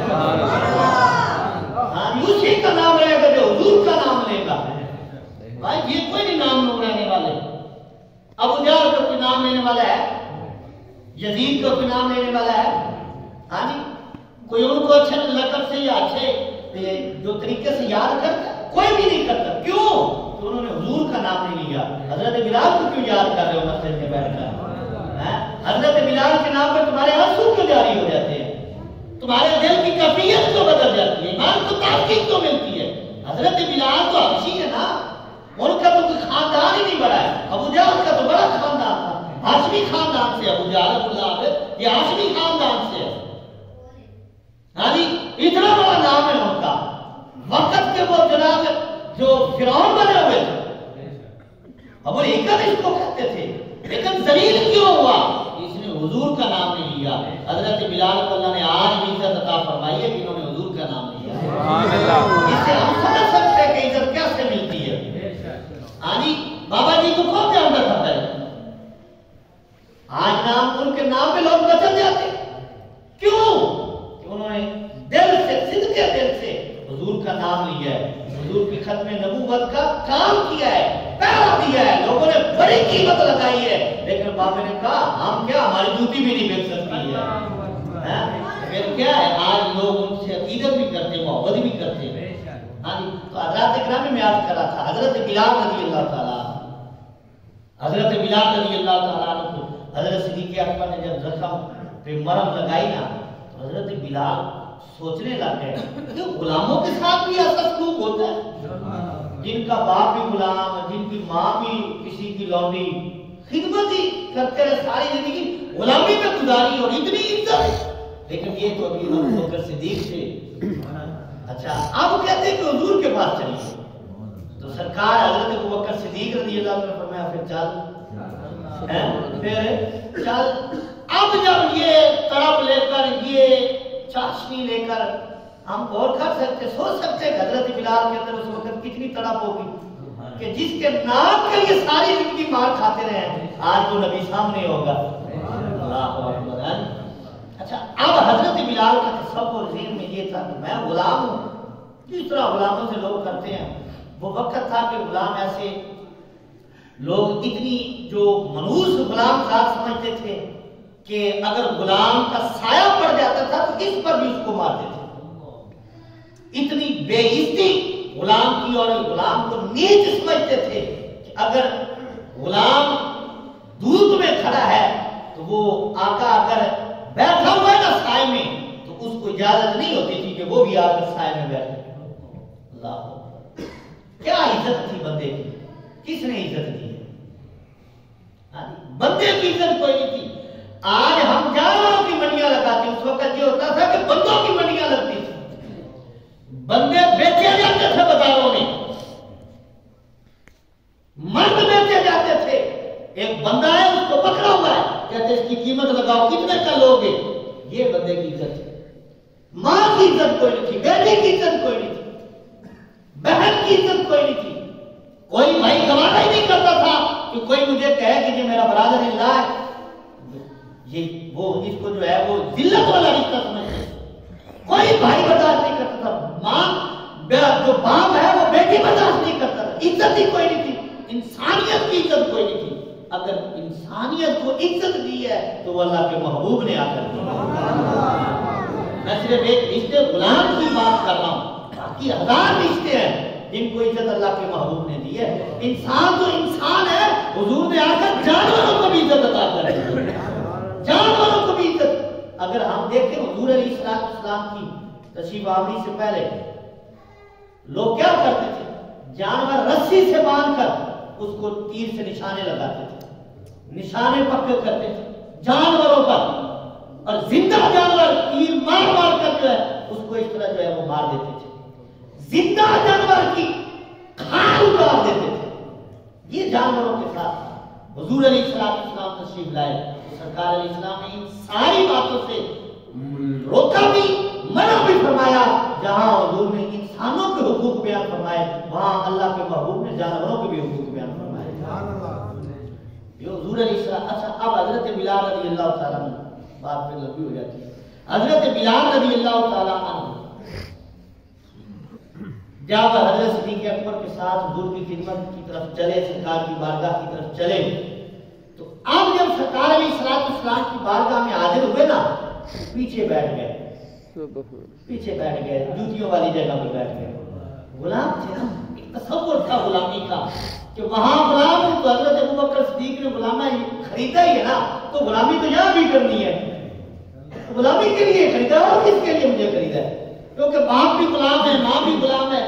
ہاں جی، اسی کا نام رہے گا جو حضور کا نام لے گا۔ بھائی یہ کوئی نہیں نام لینے والے، ابو جہل کا کوئی نام لینے والا ہے؟ یزید کا کوئی نام لینے والا ہے؟ ہاں جی، کوئی ان کو اچھے لقب سے یا اچھے جو طریقے سے یاد کرتا؟ کوئی بھی نہیں کرتا۔ کیوں؟ کہ انہوں نے حضور کا نام نہیں لیا۔ حضرت بلال کو کیوں یاد کر رہے ہو مسجد میں بیٹھ کر؟ حضرت بلال کے نام پر تمہارے آنسو کیوں جاری ہو جاتے ہیں؟ تمہارے دل کی کیفیت کیوں بدل جاتی ہے؟ ایمان کو تازگی کیوں ملتی ہے؟ حضرت بلال تو حبشی ہے نا، ان کا تو کوئی خاندان ہی نہیں بڑا ہے۔ ابو جہل کا تو بڑا خاندان تھا، ہاشمی خاندان سے ابو جہل اللہ، یہ ہاشمی خاندان سے ہے، ہاں جی، اتنا بڑا نام ہے ان کا۔ وقت کے وہ جناب جو فرعون بنے ہوئے تھے، ابو ہیکل اس کو کہتے تھے، لیکن ذلیل کیوں ہوا؟ اس نے حضور کا نام نہیں لیا۔ حضرت بلال کو اللہ نے آج بھی عزت عطا فرمائی ہے کہ انہوں نے حضور کا نام لیا۔ اس سے ہم سمجھ سکتے ہیں کہ عزت کیسے ملتی ہے۔ ہاں جی، بابا جی کو کون جانتا تھا پہلے؟ آج نام ان کے نام پہ لوگ بچت جاتے، کیوں؟ کہ انہوں نے دل سے، صدقے دل سے حضور کا نام لیا ہے، حضور کی ختم نبوت کا کام کیا ہے، پہرا دیا ہے، لوگوں نے بڑی قیمت لگائی ہے، لیکن بابا نے کہا ہم کیا، ہماری جوتی بھی نہیں بک سکتی ہے۔ پھر کیا ہے، آج لوگ ان سے عقیدت بھی کرتے، محبت بھی کرتے ہیں۔ ہاں جی، تو حضرات اکرام میں یاد کر رہا تھا، حضرت بلال رضی اللہ تعالیٰ، حضرت بلال رضی اللہ تعالیٰ کو حضرت صدیق اکبر نے جب زخم پہ مرہم لگائی نا، تو حضرت بلال سوچنے لگ گئے کہ غلاموں کے ساتھ بھی ایسا سلوک ہوتا ہے، جن کا باپ بھی غلام، جن کی ماں بھی کسی کی لونڈی، خدمت ہی کرتے رہے ساری زندگی، غلامی میں گزاری اور اتنی عزت، لیکن یہ تو ابھی ابو بکر صدیق تھے۔ اچھا، اب کہتے ہیں کہ حضور کے پاس چلیے، تو سرکار حضرت ابو بکر صدیق رضی اللہ عنہ نے فرمایا پھر چل، پھر چل۔ اب جب یہ طرف لے کر، یہ چاشنی لے کر، ہم غور کر سکتے، سوچ سکتے کہ حضرت بلال کے اندر اس وقت کتنی تڑپ ہوگی کہ جس کے نام کے لیے ساری زندگی مار کھاتے رہے ہیں، آج وہ نبی سامنے ہوگا۔ اللہ اکبر۔ اچھا، اب حضرت بلال کا تصور ذہن میں یہ تھا کہ میں غلام ہوں، جس طرح غلاموں سے لوگ کرتے ہیں۔ وہ وقت تھا کہ غلام ایسے لوگ اتنی جو منحوس غلام ذات سمجھتے تھے کہ اگر غلام کا سایہ پڑ جاتا تھا تو اس پر بھی اس کو مارتے تھے۔ اتنی بے عزتی غلام کی، اور غلام کو نیچ سمجھتے تھے کہ اگر غلام دھوپ میں کھڑا ہے تو وہ آقا اگر بیٹھا ہوا ہے نا سائے میں، تو اس کو اجازت نہیں ہوتی تھی کہ وہ بھی آ کر سائے میں بیٹھے۔ اللہ کیا عزت تھی بندے کی، کس نے عزت دی ہے؟ بندے کی عزت کوئی نہیں تھی۔ آج ہم جانوروں کی منڈیاں لگاتے ہیں، اس وقت یہ ہوتا تھا کہ بندوں کی منڈیاں لگتی تھی، بندے بیچے جاتے تھے بازاروں میں، مرد بیچے جاتے تھے۔ ایک بندہ ہے اس کو پکڑا ہوا ہے، کہتے اس کی قیمت لگاؤ، کتنے کا لوگے؟ یہ بندے کی عزت ہے۔ ماں کی عزت کوئی نہیں تھی، بیٹی کی عزت کوئی نہیں تھی، بہن کی عزت کوئی نہیں تھی۔ کوئی بھائی گوارا ہی نہیں کرتا تھا کہ کوئی مجھے کہے کہ یہ میرا برادر اللہ ہے، یہ وہ اس کو جو ہے وہ ذلت والا رشتہ سمجھتے، کوئی بھائی برداشت نہیں کرتا تھا، ماں جو باپ ہے وہ بیٹی برداشت نہیں کرتا تھا، عزت ہی کوئی نہیں تھی، انسانیت کی عزت کوئی نہیں تھی۔ اگر انسانیت کو عزت دی ہے تو وہ اللہ کے محبوب نے آ کر دی۔ میں صرف ایک رشتے غلام کی بات کر رہا ہوں، باقی ہزار رشتے ہیں جن کو عزت اللہ کے محبوب نے دی ہے۔ انسان تو انسان ہے، حضور نے آ کر جانوروں کو بھی عزت عطا کر دی، جانوروں کو بھی عزت۔ اگر ہم دیکھیں حضور علیہ السلام کی تشریف آوری سے پہلے لوگ کیا کرتے تھے؟ جانور رسی سے باندھ کر اس کو تیر سے نشانے لگاتے تھے، نشانے پکے کرتے تھے جانوروں پر، اور زندہ جانور تیر مار مار کر جو ہے اس کو اس طرح جو ہے وہ مار دیتے تھے، زندہ جانور کی کھال اتار دیتے تھے۔ یہ جانوروں کے ساتھ حضور علیہ السلام تشریف لائے، سرکار علیہ السلام نے ان ساری باتوں سے روکا بھی، منع بھی فرمایا۔ جہاں حضور نے انسانوں کے حقوق بیان فرمائے، وہاں اللہ کے محبوب نے جانوروں کے بھی حقوق بیان فرمائے۔ یہ حضور علیہ السلام۔ اچھا اب حضرت بلال رضی اللہ تعالیٰ عنہ، بات پھر لمبی ہو جاتی ہے۔ حضرت بلال رضی اللہ تعالیٰ عنہ جب حضرت صدیق اکبر کے ساتھ حضور کی خدمت کی طرف چلے، سرکار کی بارگاہ کی طرف چلے، تو اب جب سرکار علیہ السلام کی بارگاہ میں حاضر ہوئے نا، پیچھے بیٹھ گئے، پیچھے بیٹھ گئے، جوتیوں والی جگہ پہ بیٹھ گئے۔ غلام تھے نا، ایک تصور تھا غلامی کا کہ وہاں غلام ہے، تو حضرت ابوبکر صدیق نے غلامہ خریدا ہی ہے نا، تو غلامی تو یہاں بھی کرنی ہے۔ غلامی کے لیے خریدا اور کس کے لیے مجھے خریدا ہے؟ کیونکہ باپ بھی غلام ہے، ماں بھی غلام ہے،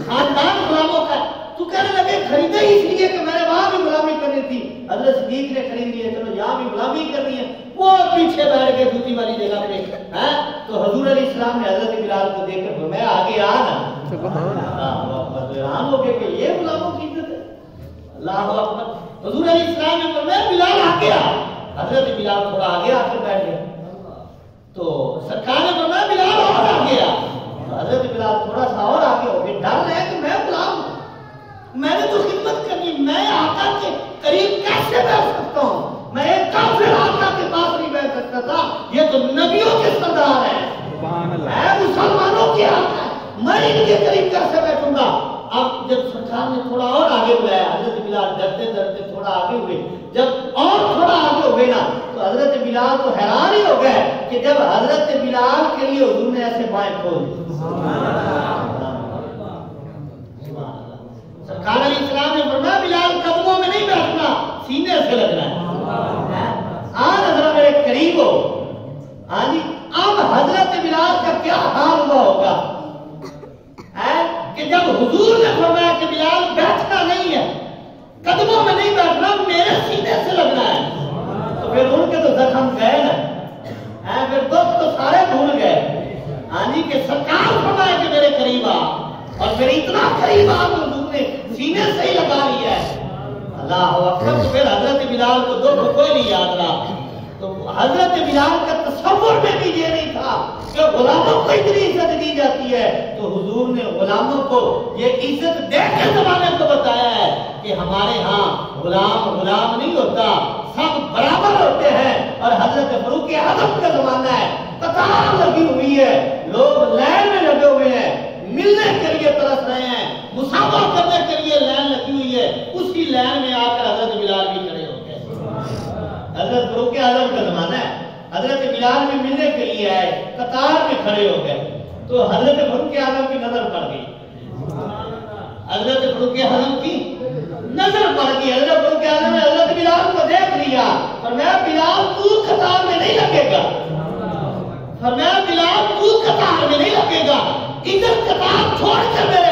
خاندان غلاموں کا۔ تو کہنے لگے خریدا ہی اس لیے کہ میں نے وہاں بھی غلامی کرنی تھی، حضرت صدیق نے خرید لی ہے، چلو یہاں بھی غلامی کرنی ہے۔ وہ پیچھے بیٹھ گئے جوتی والی جگہ پہ، تو حضور علیہ السلام نے حضرت بلال کو دیکھ کر فرمایا آگے آ نا۔ حیران ہو گئے کہ یہ غلاموں کی عزت ہے، اللہ اکبر۔ حضور علیہ السلام نے فرمایا بلال آگے آ۔ حضرت بلال تھوڑا آگے آ کر بیٹھ گئے، تو سرکار نے فرمایا بلال اور آگے آ۔ حضرت بلال تھوڑا سا اور آگے ہو گئے، ڈر رہے کہ میں غلام ہوں، میں نے تو خدمت کرنی، میں آقا کے قریب کیسے بیٹھ سکتا ہوں؟ میں ایک کافر آقا کے پاس نہیں بیٹھ سکتا تھا، یہ تو نبیوں کے سردار ہیں، میں مسلمانوں کے آقا ہے، میں ان کے قریب کیسے بیٹھوں گا؟ اب جب سرکار نے تھوڑا اور آگے بلایا، حضرت بلال ڈرتے ڈرتے تھوڑا آگے ہوئے۔ جب اور تھوڑا آگے ہوئے نا، تو حضرت بلال تو حیران ہی ہو گئے کہ جب حضرت بلال کے لیے حضور نے ایسے بائیں کھول دی۔ سرکار علیہ السلام نے فرمایا بلال قدموں میں نہیں بیٹھنا، سینے سے لگنا ہے، آج حضرت میرے قریب ہو۔ ہاں جی، اب حضرت بلال کا کیا حال ہوا ہوگا کہ جب حضور نے فرمایا کہ بلال بیٹھنا نہیں ہے، قدموں میں نہیں بیٹھنا، میرے سینے سے لگنا ہے، تو پھر ان کے تو زخم گئے نا، پھر دکھ تو سارے بھول گئے۔ ہاں جی، کہ سرکار فرمایا کہ میرے قریب آ، اور پھر اتنا قریب آ تو حضور نے سینے سے ہی لگا لیا ہے، اللہ اکبر۔ تو پھر حضرت بلال کو دکھ کوئی نہیں یاد رہا۔ تو حضرت بلال کا تصور میں بھی یہ نہیں تھا کہ غلاموں کو اتنی عزت دی جاتی ہے، تو حضور نے غلاموں کو یہ عزت دے کے زمانے کو بتایا ہے کہ ہمارے ہاں غلام نہیں ہوتا، سب برابر ہوتے ہیں۔ اور حضرت فاروق اعظم کا زمانہ ہے، قطار لگی ہوئی ہے، لوگ لائن میں لگے ہوئے ہیں، ملنے کے لیے ترس رہے ہیں، مسافہ کرنے کے لیے لائن لگی ہوئی ہے، اسی لائن میں آ کر حضرت بلال بھی کھڑے ہو گئے۔ حضرت فاروق اعظم کا زمانہ ہے، حضرت بلال بھی ملنے کے لیے آئے، قطار میں کھڑے ہو گئے، تو حضرت فاروق اعظم کی نظر پڑ گئی، حضرت فاروق اعظم کی نظر پڑ گئی۔ حضرت فاروق اعظم نے حضرت بلال کو دیکھ لیا، فرمایا بلال تو قطار میں نہیں لگے گا، فرمایا بلال تو قطار میں نہیں لگے گا، ادھر قطار چھوڑ کر میرے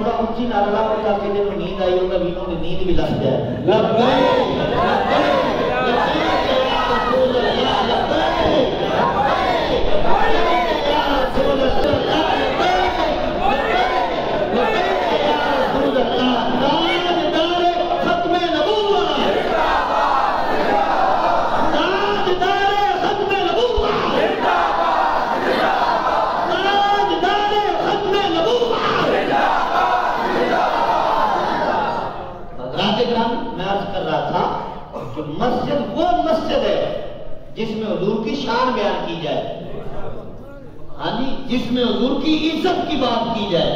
تھوڑا اونچی نعرہ لاؤ تاکہ جنہوں نیند آئی ہوگا وینوں کی نیند بھی لگ جائے مسجد وہ مسجد ہے جس میں حضور کی شان بیان کی جائے، ہاں جی، جس میں حضور کی عزت کی بات کی جائے.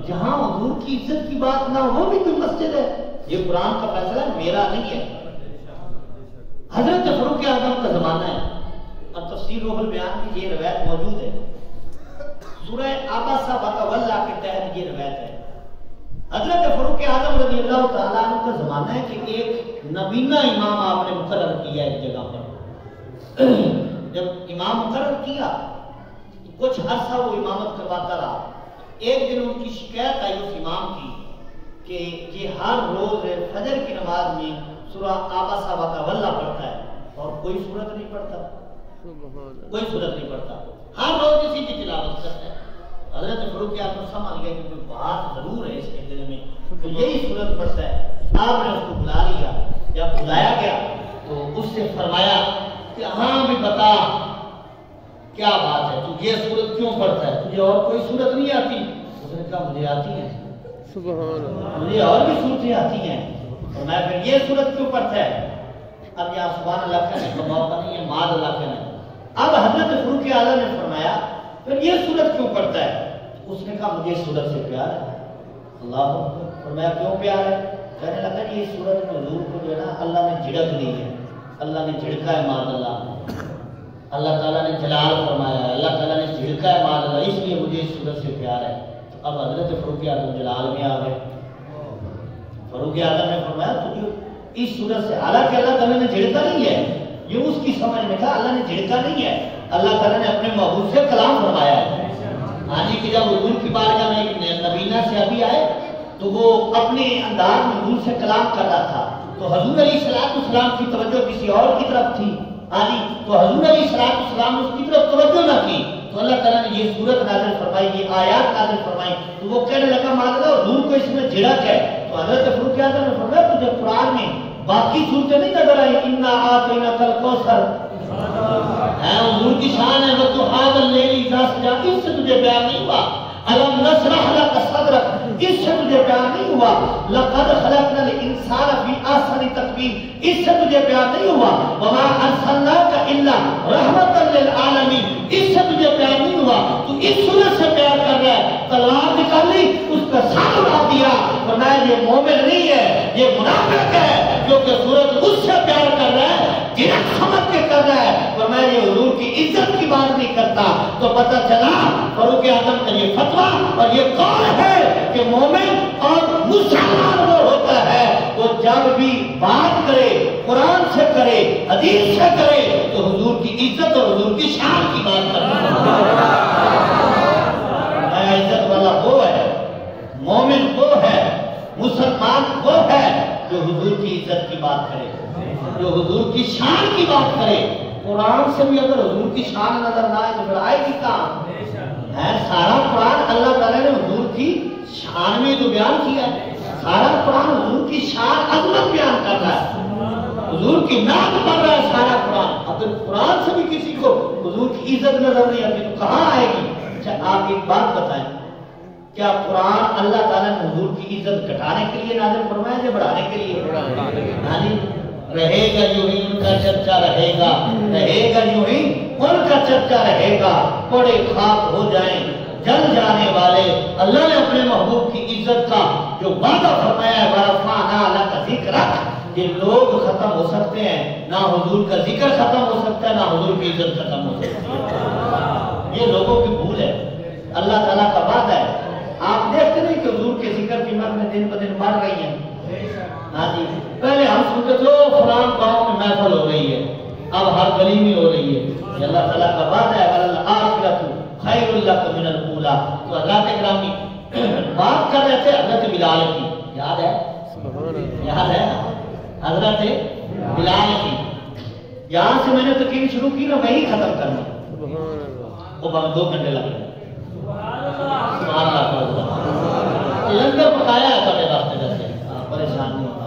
جہاں حضور کی عزت کی بات نہ ہو بھی کوئی مسجد ہے. یہ قرآن کا فیصلہ ہے، میرا نہیں ہے. حضرت فاروق اعظم کا زمانہ ہے اور تفسیر روح البیان کی یہ روایت موجود ہے. سورہ عبسہ وتولیٰ کے تحت یہ روایت ہے. حضرت فاروق اعظم رضی اللہ تعالیٰ عنہ کا زمانہ ہے کہ ایک نبینہ امام آپ نے مقرر کیا ایک جگہ پر. جب امام مقرر کیا کچھ عرصہ وہ امامت کرواتا رہا. ایک دن ان کی شکایت آئی اس امام کی کہ یہ ہر روز فجر کی نماز میں سورہ عبسہ وتولیٰ پڑھتا ہے اور کوئی سورت نہیں پڑھتا، کوئی سورت نہیں پڑھتا، ہر روز اسی کی تلاوت کرتا ہے. حضرت فاروق اعظم سمجھ گئے کہ کوئی بات ضرور ہے اس کے دل میں، تو یہی سورت پڑھتا ہے. آپ نے اس کو بلا لیا. جب بلایا گیا تو اس سے فرمایا کہ ہاں بھی بتا کیا بات ہے، تو یہ سورت کیوں پڑھتا ہے، تجھے اور کوئی سورت نہیں آتی؟ اس نے کہا مجھے آتی ہے، سبحان اللہ، مجھے اور بھی سورتیں آتی ہیں، اور میں پھر یہ سورت کیوں پڑھتا ہے؟ اب یہاں سبحان اللہ کہنے کا موقع نہیں ہے، معاذ اللہ کہنا ہے. اب حضرت فاروق اعظم نے فرمایا پھر یہ سورت کیوں پڑھتا ہے؟ اس نے کہا مجھے اس سورت سے پیار ہے. اللہ اکبر. فرمایا کیوں پیار ہے؟ کہنے لگا یہ سورت میں حضور کو جو ہے نا اللہ نے جھڑک دی ہے، اللہ نے جھڑکا ہے معاذ اللہ، اللہ تعالیٰ نے جلال فرمایا ہے، اللہ تعالیٰ نے جھڑکا ہے معاذ اللہ، اس لیے مجھے اس سورت سے پیار ہے. تو اب حضرت فاروق اعظم جلال میں آ گئے. فاروق اعظم نے فرمایا تجھے اس سورت سے، حالانکہ اللہ تعالیٰ نے جھڑکا نہیں ہے، یہ اس کی سمجھ میں تھا اللہ نے جھڑکا نہیں ہے، اللہ تعالیٰ نے اپنے محبوب سے کلام فرمایا ہے. ہاں جی، کہ جب حضور کی بارگاہ میں ایک نبینہ سے ابھی آئے تو وہ اپنے انداز میں حضور سے کلام کر رہا تھا، تو حضور علیہ السلام کی توجہ کسی اور کی طرف تھی. ہاں جی، تو حضور علیہ السلام نے اس کی طرف توجہ نہ کی تو اللہ تعالیٰ نے یہ سورت نازل فرمائی، یہ آیات نازل فرمائی. تو وہ کہنے لگا معاذ حضور کو اس میں جھڑک ہے. تو حضرت فاروق اعظم نے فرمایا تجھے قرآن میں باقی صورتیں نہیں نظر آئی؟ انا اعطیناک الکوثر، حضور کی شان ہے، والضحیٰ واللیل اذا سجی، اس سے تجھے پیار نہیں ہوا؟ الم نشرح لک صدرک، اس سے تجھے پیار نہیں ہوا؟ لقد خلقنا الانسان فی احسن تقویم، اس سے تجھے پیار نہیں ہوا؟ وما ارسلناک الا رحمۃ للعالمین، اس سے تجھے پیار نہیں ہوا؟ تو اس سورت سے پیار کر رہا ہے، تلوار نکالی اس کا سر اڑا دیا. فرمایا یہ مومن نہیں ہے، یہ منافق ہے، کیونکہ سورت اس سے پیار کر رہا ہے، جنہیں سمجھ کے کر رہا ہے. فرمایا یہ حضور کی عزت کی بات نہیں کرتا. تو پتہ چلا فاروق اعظم کا یہ فتویٰ اور یہ قول ہے کہ مومن اور مسلمان وہ ہوتا ہے وہ جب بھی بات کرے قرآن سے کرے حدیث سے کرے تو حضور کی عزت اور حضور کی شان کی بات کرتا ہے. عزت والا وہ ہے، مومن وہ ہے، مسلمان وہ ہے جو حضور کی عزت کی بات کرے، جو حضور کی شان کی بات کرے. قرآن سے بھی اگر حضور کی شان نظر نہ آئے تو پھر آئے گی کہاں؟ ہے سارا قرآن اللہ تعالیٰ نے حضور کی شان میں جو بیان کیا ہے، سارا قرآن حضور کی شان عظمت بیان کر رہا ہے، حضور کی نعت پڑھ رہا ہے سارا قرآن. اگر قرآن سے بھی کسی کو حضور کی عزت نظر نہیں آتی تو کہاں آئے گی؟ اچھا آپ ایک بات بتائیں، کیا قرآن اللہ تعالیٰ نے حضور کی عزت گھٹانے کے لیے نازل فرمایا یا بڑھانے کے لیے؟ رہے گا یوں ہی ان کا چرچا رہے گا، رہے گا یوں ہی ان کا چرچا رہے گا، پڑے خاک ہو جائیں جل جانے والے. اللہ نے اپنے محبوب کی عزت کا جو وعدہ فرمایا ہے وَرَفَعْنَا لَكَ ذِكْرَكَ، یہ لوگ ختم ہو سکتے ہیں، نہ حضور کا ذکر ختم ہو سکتا ہے، نہ حضور کی عزت ختم ہو سکتی ہے. یہ لوگوں کی بھول ہے، اللہ تعالیٰ کا وعدہ ہے. آپ دیکھتے نہیں کہ حضور کے ذکر کی محفلیں دن بدن بڑھ رہی ہیں. ہاں جی، پہلے ہم سنتے تھے فلان گاؤں میں محفل ہو رہی ہے، اب ہر گلی میں ہو رہی ہے. یہ اللہ تعالیٰ کا وعدہ ہے وَلَلْآخِرَةُ خَيْرٌ لَكَ مِنَ الْأُولَىٰ. تو حضرات گرامی بات کر رہے تھے حضرت بلال کی، یاد ہے؟ یاد ہے حضرت بلال کی. یہاں سے میں نے تقریر شروع کی نا، وہی ختم کرنا، وہ 2 گھنٹے لگ گئے. سبحان اللہ. لنگر پکایا ہے تھا راستے جیسے، پریشان نہیں ہوتا.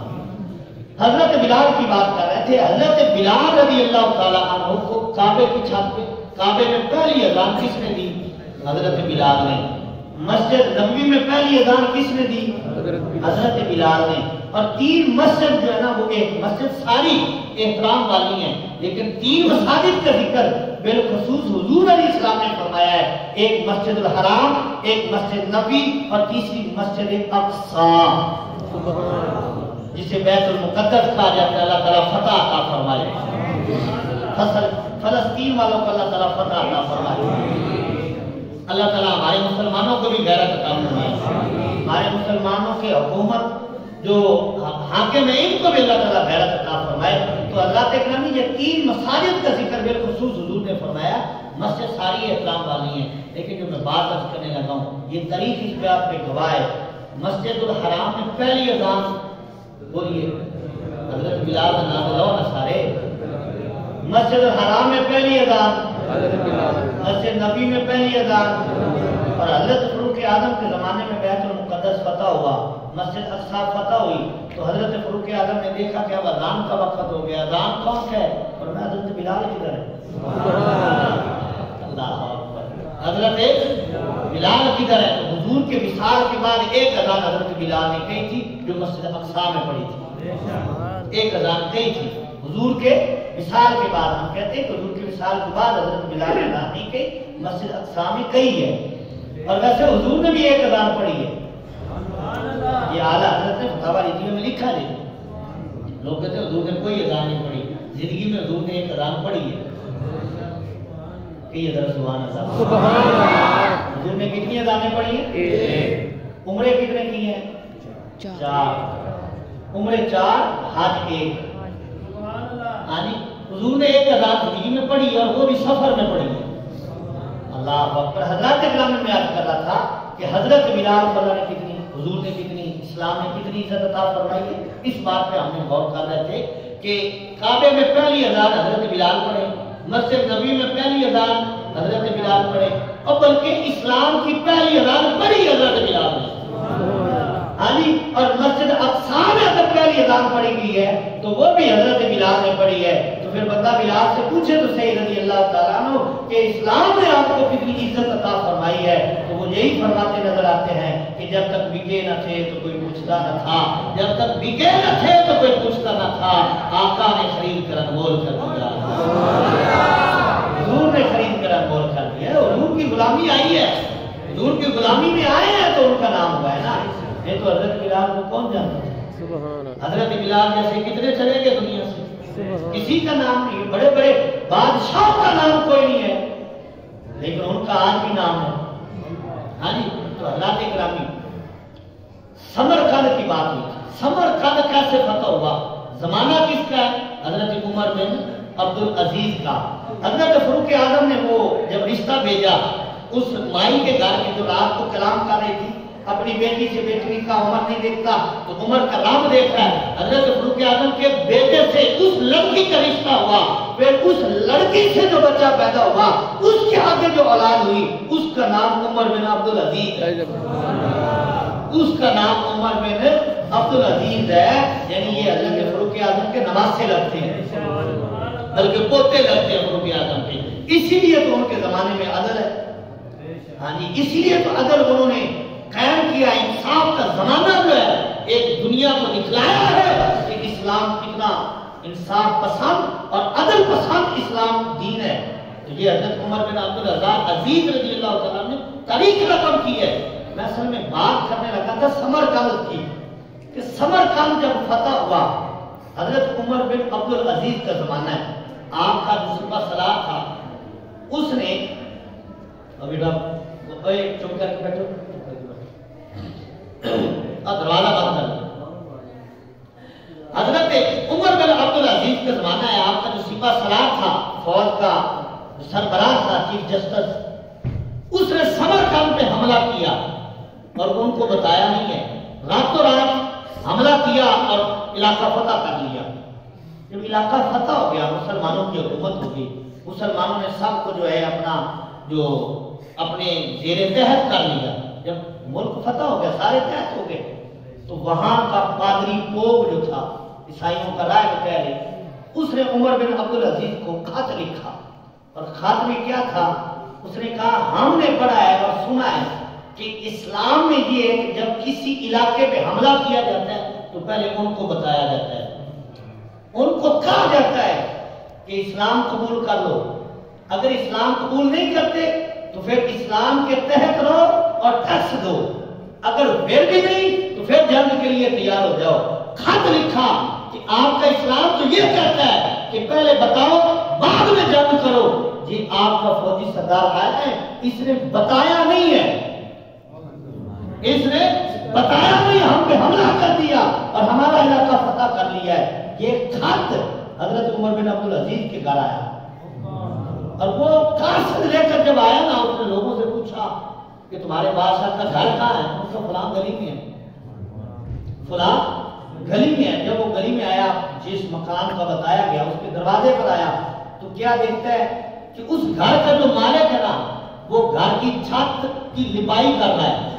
حضرت بلال کی بات کر رہے تھے. حضرت بلال رضی اللہ تعالیٰ عنہ کو کعبے کی چھت پہ، کعبے میں پہلی اذان کس نے دی؟ حضرت بلال نے. مسجد نبوی میں پہلی اذان کس نے دی؟ حضرت بلال نے. اور 3 مسجد جو ہے نا، وہ ایک مسجد ساری احترام والی ہیں، لیکن 3 مساجد کا ذکر بالخصوص حضور علیہ السلام نے فرمایا ہے. ایک مسجد الحرام، ایک مسجد نبوی، اور تیسری مسجد اقصی جسے بیت المقدس کہا جاتا ہے. اللہ تعالیٰ فتح عطا فرمائے. فلسطین والوں کو اللہ تعالیٰ فتح عطا فرمائے. اللہ تعالیٰ ہمارے مسلمانوں کو بھی غیرت عطا فرمائے. ہمارے مسلمانوں کے حکومت جو حاکم ہیں، ان کو بھی اللہ تعالیٰ غیرت عطا فرمائے. تو اللہ تکرمی یہ 3 مساجد کا ذکر بالخصوص حضور نے فرمایا. مسجد ساری احترام والی ہیں، لیکن جو میں بات عرض کرنے لگا ہوں، یہ تاریخ اس بات پہ گواہ ہے. مسجد الحرام میں پہلی اذان، بولیے حضرت بلال کا نام لو نا سارے. مسجد الحرام میں پہلی اذان، مسجد نبی میں پہلی اذان، اور حضرت فاروق اعظم کے زمانے میں بیت المقدس فتح ہوا، مسجد اقصی فتح ہوئی. تو حضرت فاروق اعظم نے دیکھا کہ اب اذان کا وقت ہو گیا، اذان کون ہے؟ اور میں حضرت بلال کدھر ہے؟ اللہ اکبر. حضرت بلال کدھر ہے؟ تو حضور کے وصال کے بعد ایک اذان حضرت بلال نے کہی تھی جو مسجد اقصی میں پڑھی تھی. ایک اذان کہی تھی حضور کے وصال کے بعد. ہم کہتے ہیں کہ حضور کے وصال کے بعد حضرت بلال نے اذان نہیں کہی، مسجد اقصی میں کہی ہے. اور ویسے حضور نے بھی ایک اذان پڑھی ہے. یہ اعلیٰ حضرت نے فتاوی رضویہ میں لکھا ہے. لوگ کہتے ہیں حضور نے کوئی اذان نہیں پڑھی. زندگی میں حضور نے ایک اذان پڑھی ہے. کہیے ذرا سبحان اللہ. حضور نے کتنی اذانیں پڑھی ہیں؟ عمرے کتنے کی ہیں؟ 4. عمرے 4، حج 1. حضور نے ایک اذان زندگی میں پڑھی اور وہ بھی سفر میں پڑھی ہے. اللہ اکبر. حضرت اکرام میں عرض کر رہا تھا کہ حضرت بلال کو اللہ نے کتنی، حضور نے کتنی، اسلام نے کتنی عزت عطا فرمائی ہے. اس بات پہ ہم نے غور کر رہے تھے کہ کعبے میں پہلی اذان حضرت بلال پڑھے، مسجد نبی میں پہلی اذان حضرت بلال پڑھے، اور بلکہ اسلام کی پہلی اذان پڑھی حضرت بلال نے. اور مسجد اقصی میں اگر پہلی اذان پڑھی گئی ہے تو وہ بھی حضرت بلال نے پڑھی ہے. تو پھر بندہ بلال سے پوچھے تو صحیح رضی اللہ تعالیٰ عنہ کہ اسلام نے آپ کو کتنی عزت عطا فرمائی ہے. تو وہ یہی فرماتے نظر آتے ہیں کہ جب تک بکے نہ تھے تو کوئی پوچھتا نہ تھا، جب تک بکے نہ تھے تو کوئی پوچھتا نہ تھا، آقا نے خرید کر انمول کر دیا. حضور نے خرید کر انمول کر دیا. حضور کی غلامی آئی ہے، حضور کی غلامی میں آئے ہیں تو ان کا نام ہوا ہے نا. یہ تو حضرت بلال کو کون جانتا ہے؟ حضرت بلال جیسے کتنے چلے گئے دنیا سے، کسی کا نام نہیں. بڑے بڑے بادشاہوں کا نام کوئی نہیں ہے، لیکن ان کا آج بھی نام ہے. ہاں جی. تو حضرت اکرامی سمرقند کی بات ہوئی. سمرقند کیسے فتح ہوا؟ زمانہ کس کا ہے؟ حضرت عمر بن عبد العزیز کا. حضرت فاروق اعظم نے وہ جب رشتہ بھیجا اس مائی کے گھر کی جو رات کو کلام کر رہی تھی، اپنی بیٹی سے بیٹی کا عمر نہیں دیکھتا تو عمر کا رام دیکھ رہا ہے. حضرت فاروق اعظم کے بیٹے سے اس لڑکی کا رشتہ ہوا، پھر اس لڑکی سے جو بچہ پیدا ہوا اس کے آگے جو اولاد ہوئی اس کا نام عمر بن عبد العزیز ہے. اس کا نام عمر بن عبد العزیز ہے. یعنی یہ حضرت فاروق اعظم کے نواسے لگتے ہیں، بلکہ پوتے لگتے ہیں فاروق اعظم کے. اسی لیے تو ان کے زمانے میں عدل ہے. ہاں جی. اسی لیے تو عدل انہوں نے قائم کیا. انصاف کا زمانہ جو ہے ایک دنیا کو دکھلایا ہے کہ اسلام کتنا انصاف پسند اور عدل پسند اسلام دین ہے. تو یہ حضرت عمر بن عبد العزیز رضی اللہ تعالیٰ نے تاریخ رقم کی ہے. میں اصل میں بات کرنے لگا تھا سمرقند کی کہ سمرقند جب فتح ہوا، حضرت عمر بن عبد العزیز کا زمانہ ہے. آپ کا جو سپہ سالار تھا اس نے چپ کر کے بیٹھو، دروازہ بند کر. حضرت عمر بن عبد العزیز کا زمانہ ہے. آپ کا جو سپہ سالار تھا، فوج کا سربراہ تھا، چیف جسٹس، اس نے سمرقند پہ حملہ کیا. اور ان کو بتایا نہیں ہے. راتوں رات حملہ کیا اور علاقہ فتح کر لیا. جب علاقہ فتح ہو گیا, مسلمانوں کی حکومت ہو گئی, مسلمانوں نے سب کو جو ہے اپنے زیر تحت کر لیا. جب ملک فتح ہو گیا, سارے تحت ہو گئے, تو وہاں کا پادری پوپ جو تھا, عیسائیوں کا راہب کہہ لیں, اس نے عمر بن عبدالعزیز کو خط لکھا. اور خط میں کیا تھا؟ اس نے کہا ہم نے پڑھا ہے اور سنا ہے کہ اسلام میں یہ ہے کہ جب کسی علاقے پہ حملہ کیا جاتا ہے تو پہلے ان کو بتایا جاتا ہے, ان کو کہا جاتا ہے کہ اسلام قبول کر لو. اگر اسلام قبول نہیں کرتے تو پھر اسلام کے تحت رہو اور ٹیکس دو, اگر پھر بھی نہیں تو پھر جنگ کے لیے تیار ہو جاؤ. خط لکھا کہ آپ کا اسلام تو یہ کہتا ہے کہ پہلے بتاؤ بعد میں جنگ کرو. جی آپ کا فوجی سردار آیا ہے, اس نے بتایا نہیں ہے, اس نے بتایا نہیں, ہم پہ حملہ کر دیا اور ہمارا علاقہ فتح کر لیا ہے. یہ خط حضرت عمر بن عبدالعزیز کے گھر آیا, اور وہ قاصد لے کر جب آیا نا, اس نے لوگوں سے پوچھا کہ تمہارے بادشاہ کا گھر کہاں ہے؟ اس کا فلاں گلی میں ہے, فلاں گلی میں ہے. جب وہ گلی میں آیا, جس مکان کا بتایا گیا اس کے دروازے پر آیا تو کیا دیکھتا ہے کہ اس گھر کا جو مالک ہے نا, وہ گھر کی چھت کی لپائی کر رہا ہے.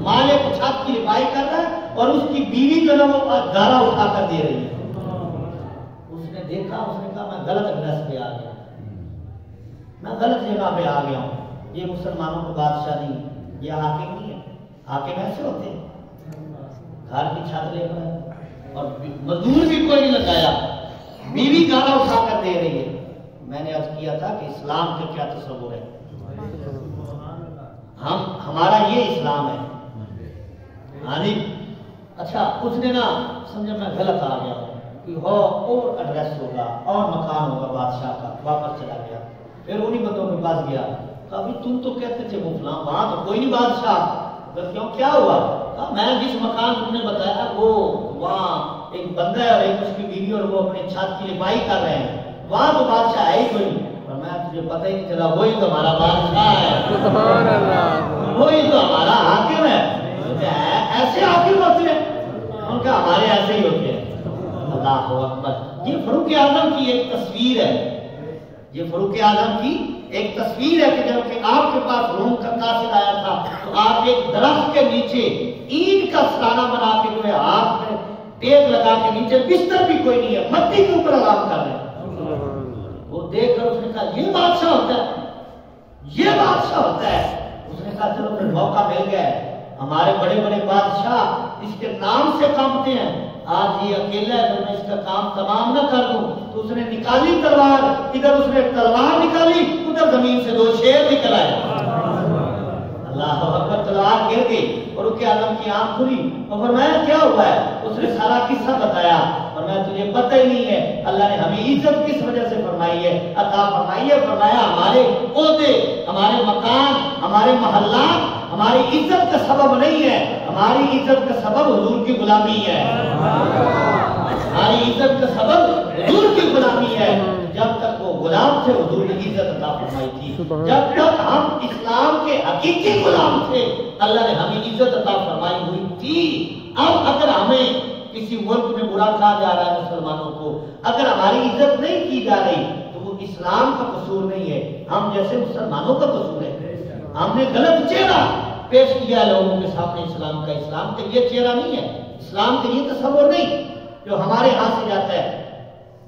مالک چھت کی لپائی کر رہا ہے اور اس کی بیوی جو ہے وہ گارا اٹھا کر دے رہی ہے. اس نے دیکھا, اس نے کہا میں غلط ایڈریس پہ آ گیا, میں غلط جگہ پہ آ گیا ہوں. یہ مسلمانوں کا بادشاہ نہیں, یہ حاکم نہیں ہے. حاکم ایسے ہوتے ہیں, گھر کی چھت لے کر, اور مزدور بھی کوئی نہیں لگایا, بیوی گانا اٹھا کر دے رہی ہے. میں نے عرض کیا تھا کہ اسلام کا کیا تصور ہے, ہمارا یہ اسلام ہے. ہاں جی, اچھا اس نے نا سمجھا میں غلط آ گیا کہ ہو اور ایڈریس ہوگا اور مکان ہوگا بادشاہ کا. واپس چلا گیا, پھر انہی بندوں کے پاس گیا. کبھی تم تو کہتے تھے وہ فلاں, وہاں تو کوئی نہیں بادشاہ. کیوں, کیا ہوا؟ میں جس مکان تم نے بتایا وہ وہاں ایک بندہ ہے اور ایک اس کی بیوی, اور وہ اپنے چھت کی لپائی کر رہے ہیں, وہاں تو بادشاہ ہے ہی کوئی. اور میں تجھے پتہ ہی نہیں چلا, وہی تو ہمارا بادشاہ ہے, سبحان اللہ, وہی تو ہمارا حاکم ہے. ایسے حاکم ہوتے ہیں, ان کا ہمارے ایسے ہی ہوتے ہیں. اللہ اکبر. یہ فاروق اعظم کی ایک تصویر ہے, یہ فاروق اعظم کی ایک تصویر ہے کہ جب کہ آپ کے پاس روم کا قاصد آیا تھا تو آپ ایک درخت کے نیچے اینٹ کا سرانہ بنا کے جو ہے ہاتھ میں ٹیک لگا کے, نیچے بستر بھی کوئی نہیں ہے, مٹی کے اوپر آرام کر رہے ہیں. وہ دیکھ کر اس نے کہا یہ بادشاہ ہوتا ہے, یہ بادشاہ ہوتا ہے. اس نے کہا چلو پھر موقع مل گیا ہے, ہمارے بڑے بڑے بادشاہ اس کے نام سے کانپتے ہیں, آج یہ اکیلا ہے, اگر میں اس کا کام تمام نہ کر دوں. تو اس نے نکالی تلوار, ادھر اس نے تلوار نکالی, ادھر زمین سے 2 شیر نکل آئے. اللہ اکبر. تلوار گر گئی اور اس کے عالم کی آنکھ کھلی اور فرمایا کیا ہوا ہے؟ اس نے سارا قصہ بتایا. اور میں تجھے پتہ ہی نہیں ہے اللہ نے ہمیں عزت کس وجہ سے فرمائی ہے, عطا فرمائی ہے. فرمایا ہمارے عہدے, ہمارے مکان, ہمارے محلات ہماری عزت کا سبب نہیں ہے, ہماری عزت کا سبب حضور کی غلامی ہے. ہماری عزت کا سبب حضور کی غلامی ہے. جب تک وہ غلام تھے حضور نے عزت عطا فرمائی تھی, جب تک ہم اسلام کے حقیقی غلام تھے اللہ نے ہمیں عزت عطا فرمائی ہوئی تھی. اب اگر ہمیں کسی ملک میں برا کہا جا رہا ہے مسلمانوں کو, اگر ہماری عزت نہیں کی جا رہی تو وہ اسلام کا قصور نہیں ہے, ہم جیسے مسلمانوں کا قصور ہے. ہم نے غلط چہرہ پیش کیا لوگوں کے سامنے اسلام کا. اسلام کا یہ چہرہ نہیں ہے, اسلام کا یہ تصور نہیں جو ہمارے ہاتھ سے جاتا ہے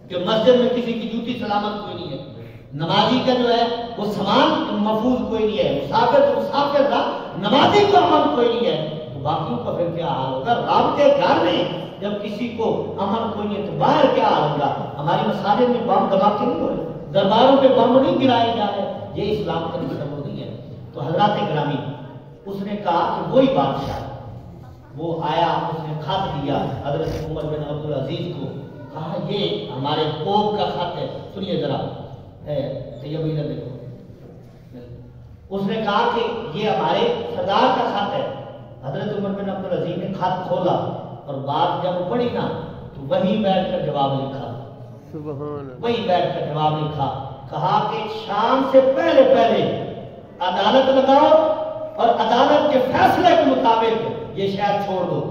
کہ مسجد میں کسی کی جوتی سلامت کوئی نہیں ہے, نمازی کا جو ہے وہ سامان محفوظ کوئی نہیں ہے, مسافر تو مسافر تھا, نمازی کو امن کوئی نہیں ہے. تو باقیوں کا پھر کیا حال ہوگا؟ رابطے گھر میں جب کسی کو امن کوئی نہیں ہے تو باہر کیا حال ہوگا؟ ہماری مساجد میں بم دھماکے نہیں ہو رہے, درباروں پہ بم نہیں گرائے جا رہے, یہ اسلام کا تصور نہیں ہے. تو حضرات گرامی, اس نے کہا کہ وہی بادشاہ, وہ آیا, اس نے خط دیا حضرت عمر بن عبدالعزیز کو, کہا یہ ہمارے پوپ کا خط ہے, سنیے ذرا, طیب ادھر دیکھو. اس نے کہا کہ یہ ہمارے سردار کا خط ہے. حضرت عمر بن عبدالعزیز نے خط کھولا اور بات جب پڑھی نا تو وہیں بیٹھ کر جواب لکھا, وہیں بیٹھ کر جواب لکھا. کہا کہ شام سے پہلے پہلے عدالت لگاؤ اور عدالت کے فیصلے کے مطابق یہ شہر چھوڑ دو۔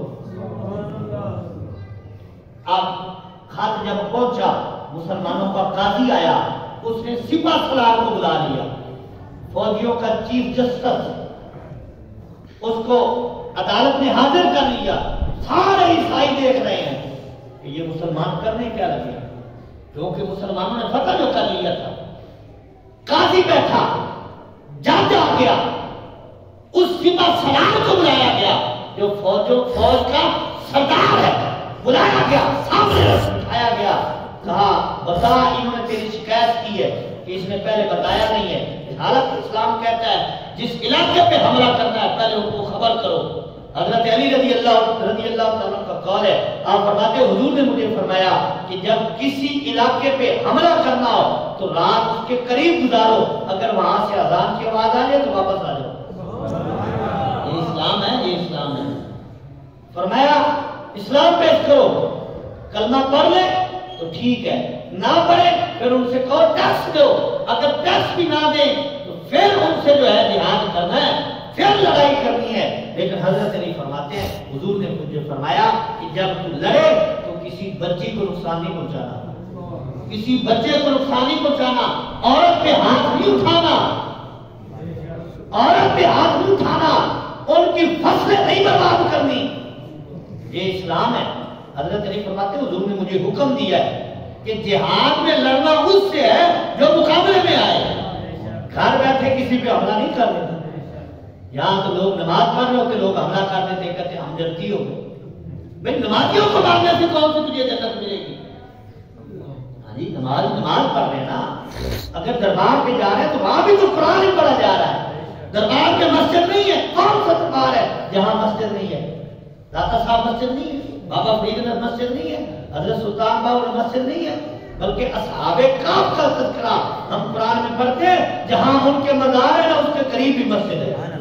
اب خط جب پہنچا، مسلمانوں کا قاضی آیا، اس نے سپہ سالار کو بلا لیا، فوجیوں کا چیف جسٹس، اس کو عدالت نے حاضر کر لیا۔ سارے عیسائی دیکھ رہے ہیں کہ یہ مسلمان کرنے کیا لگے، کیونکہ مسلمانوں نے فتح جو کر لیا تھا۔ قاضی بیٹھا، جج آ گیا، اس سپہ سالار کو بلایا گیا جو فوج کا سردار ہے، بلایا گیا، سامنے اٹھایا گیا، کہا بتا انہوں نے تیری شکایت کی ہے کہ اس نے پہلے بتایا نہیں ہے۔ حالت اسلام کہتا ہے جس علاقے پہ حملہ کرنا ہے پہلے ان کو خبر کرو۔ حضرت علی رضی اللہ تعالیٰ کا قول ہے، آپ فرماتے ہیں حضور نے مجھے فرمایا کہ جب کسی علاقے پہ حملہ کرنا ہو تو رات اس کے قریب گزارو، اگر وہاں سے اذان کی آواز آ جائے تو واپس آ جاؤ۔ یہ اسلام ہے، یہ اسلام ہے۔ فرمایا اسلام پیش کرو، کلمہ پڑھ لے تو ٹھیک ہے، نہ پڑھے پھر ان سے کہو ٹیکس دو، اگر ٹیکس بھی نہ دیں تو پھر ان سے جو ہے جہاد کرنا ہے، پھر لڑائی کرنی ہے۔ لیکن حضرت علی فرماتے ہیں حضور نے مجھے فرمایا کہ جب تو لڑے تو کسی بچی کو نقصان نہیں پہنچانا، کسی بچے کو نقصان نہیں پہنچانا، عورت پہ ہاتھ نہیں اٹھانا، عورت پہ ہاتھ نہیں اٹھانا، ان کی فصلیں نہیں برباد کرنی۔ یہ اسلام ہے۔ حضرت علی فرماتے ہیں حضور نے مجھے حکم دیا ہے کہ جہاد میں لڑنا اس سے ہے جو مقابلے میں آئے، گھر بیٹھے کسی پہ حملہ نہیں کر دیتا۔ یہاں تو لوگ نماز پڑھ رہے ہوتے، لوگ حملہ کر دیتے، کہتے ہمدردی ہو گئی۔ بھائی نمازیوں کو مارنے سے کون سی تجھے جنت ملے گی؟ ہاں جی، نماز پڑھ رہے ہیں نا، اگر دربار پہ جا رہے ہیں تو وہاں بھی تو قرآن ہی پڑھا جا رہا ہے۔ دربار پہ مسجد نہیں ہے، کون سا دربار ہے جہاں مسجد نہیں ہے؟ داتا صاحب مسجد نہیں ہے، بابا فرید نگر مسجد نہیں ہے، حضرت سلطان باہو مسجد نہیں ہے، بلکہ اصحاب کہف کا تذکرہ ہم قرآن میں پڑھتے ہیں، جہاں ان کے مزار ہے نا اس کے قریب بھی مسجد ہے۔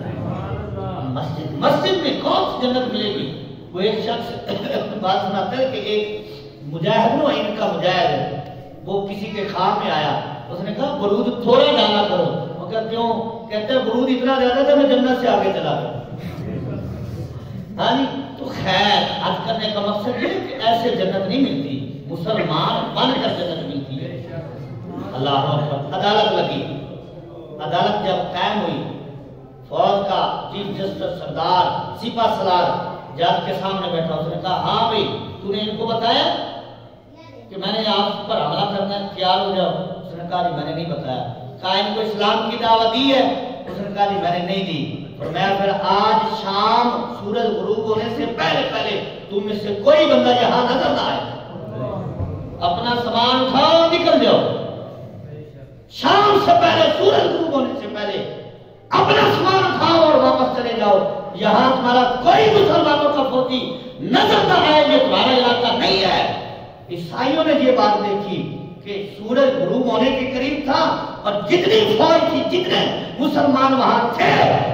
مسجد میں کون سی جنت ملے گی؟ وہ ایک شخص بات سناتا ہے کہ ایک مجاہد نو ان کا مجاہد ہے، وہ کسی کے خواب میں آیا، اس نے کہا برود تھوڑا ڈالا کرو، وہ کہتے ہوں کہتے ہیں برود اتنا زیادہ تھا میں جنت سے آگے چلا گیا۔ ہاں جی، تو خیر حج کرنے کا مقصد یہ کہ ایسے جنت نہیں ملتی، مسلمان بن کر جنت ملتی ہے۔ اللہ اکبر۔ عدالت لگی، عدالت جب قائم ہوئی، فوج کا چیف جسٹس سردار سپہ سالار جج کے سامنے بیٹھا، اس نے کہا ہاں بھائی تو نے ان کو بتایا کہ میں نے آپ پر حملہ کرنا ہے، تیار ہو جاؤ؟ اس نے کہا جی میں نے نہیں بتایا۔ کہا ان کو اسلام کی دعوت دی ہے؟ اس نے کہا جی میں نے نہیں دی۔ فرمایا پھر آج شام سورج غروب ہونے سے پہلے تم میں سے کوئی بندہ یہاں نظر نہ آئے، اپنا سامان اٹھاؤ نکل جاؤ، شام سے پہلے سورج غروب ہونے سے پہلے اپنا سامان اٹھاؤ اور واپس چلے جاؤ، یہاں تمہارا کوئی مسلمانوں کا فوجی نظر نہ آئے، یہ تمہارا علاقہ نہیں ہے۔ عیسائیوں نے یہ بات دیکھی کہ سورج غروب ہونے کے قریب تھا اور جتنی فوج تھی، جتنے مسلمان وہاں تھے،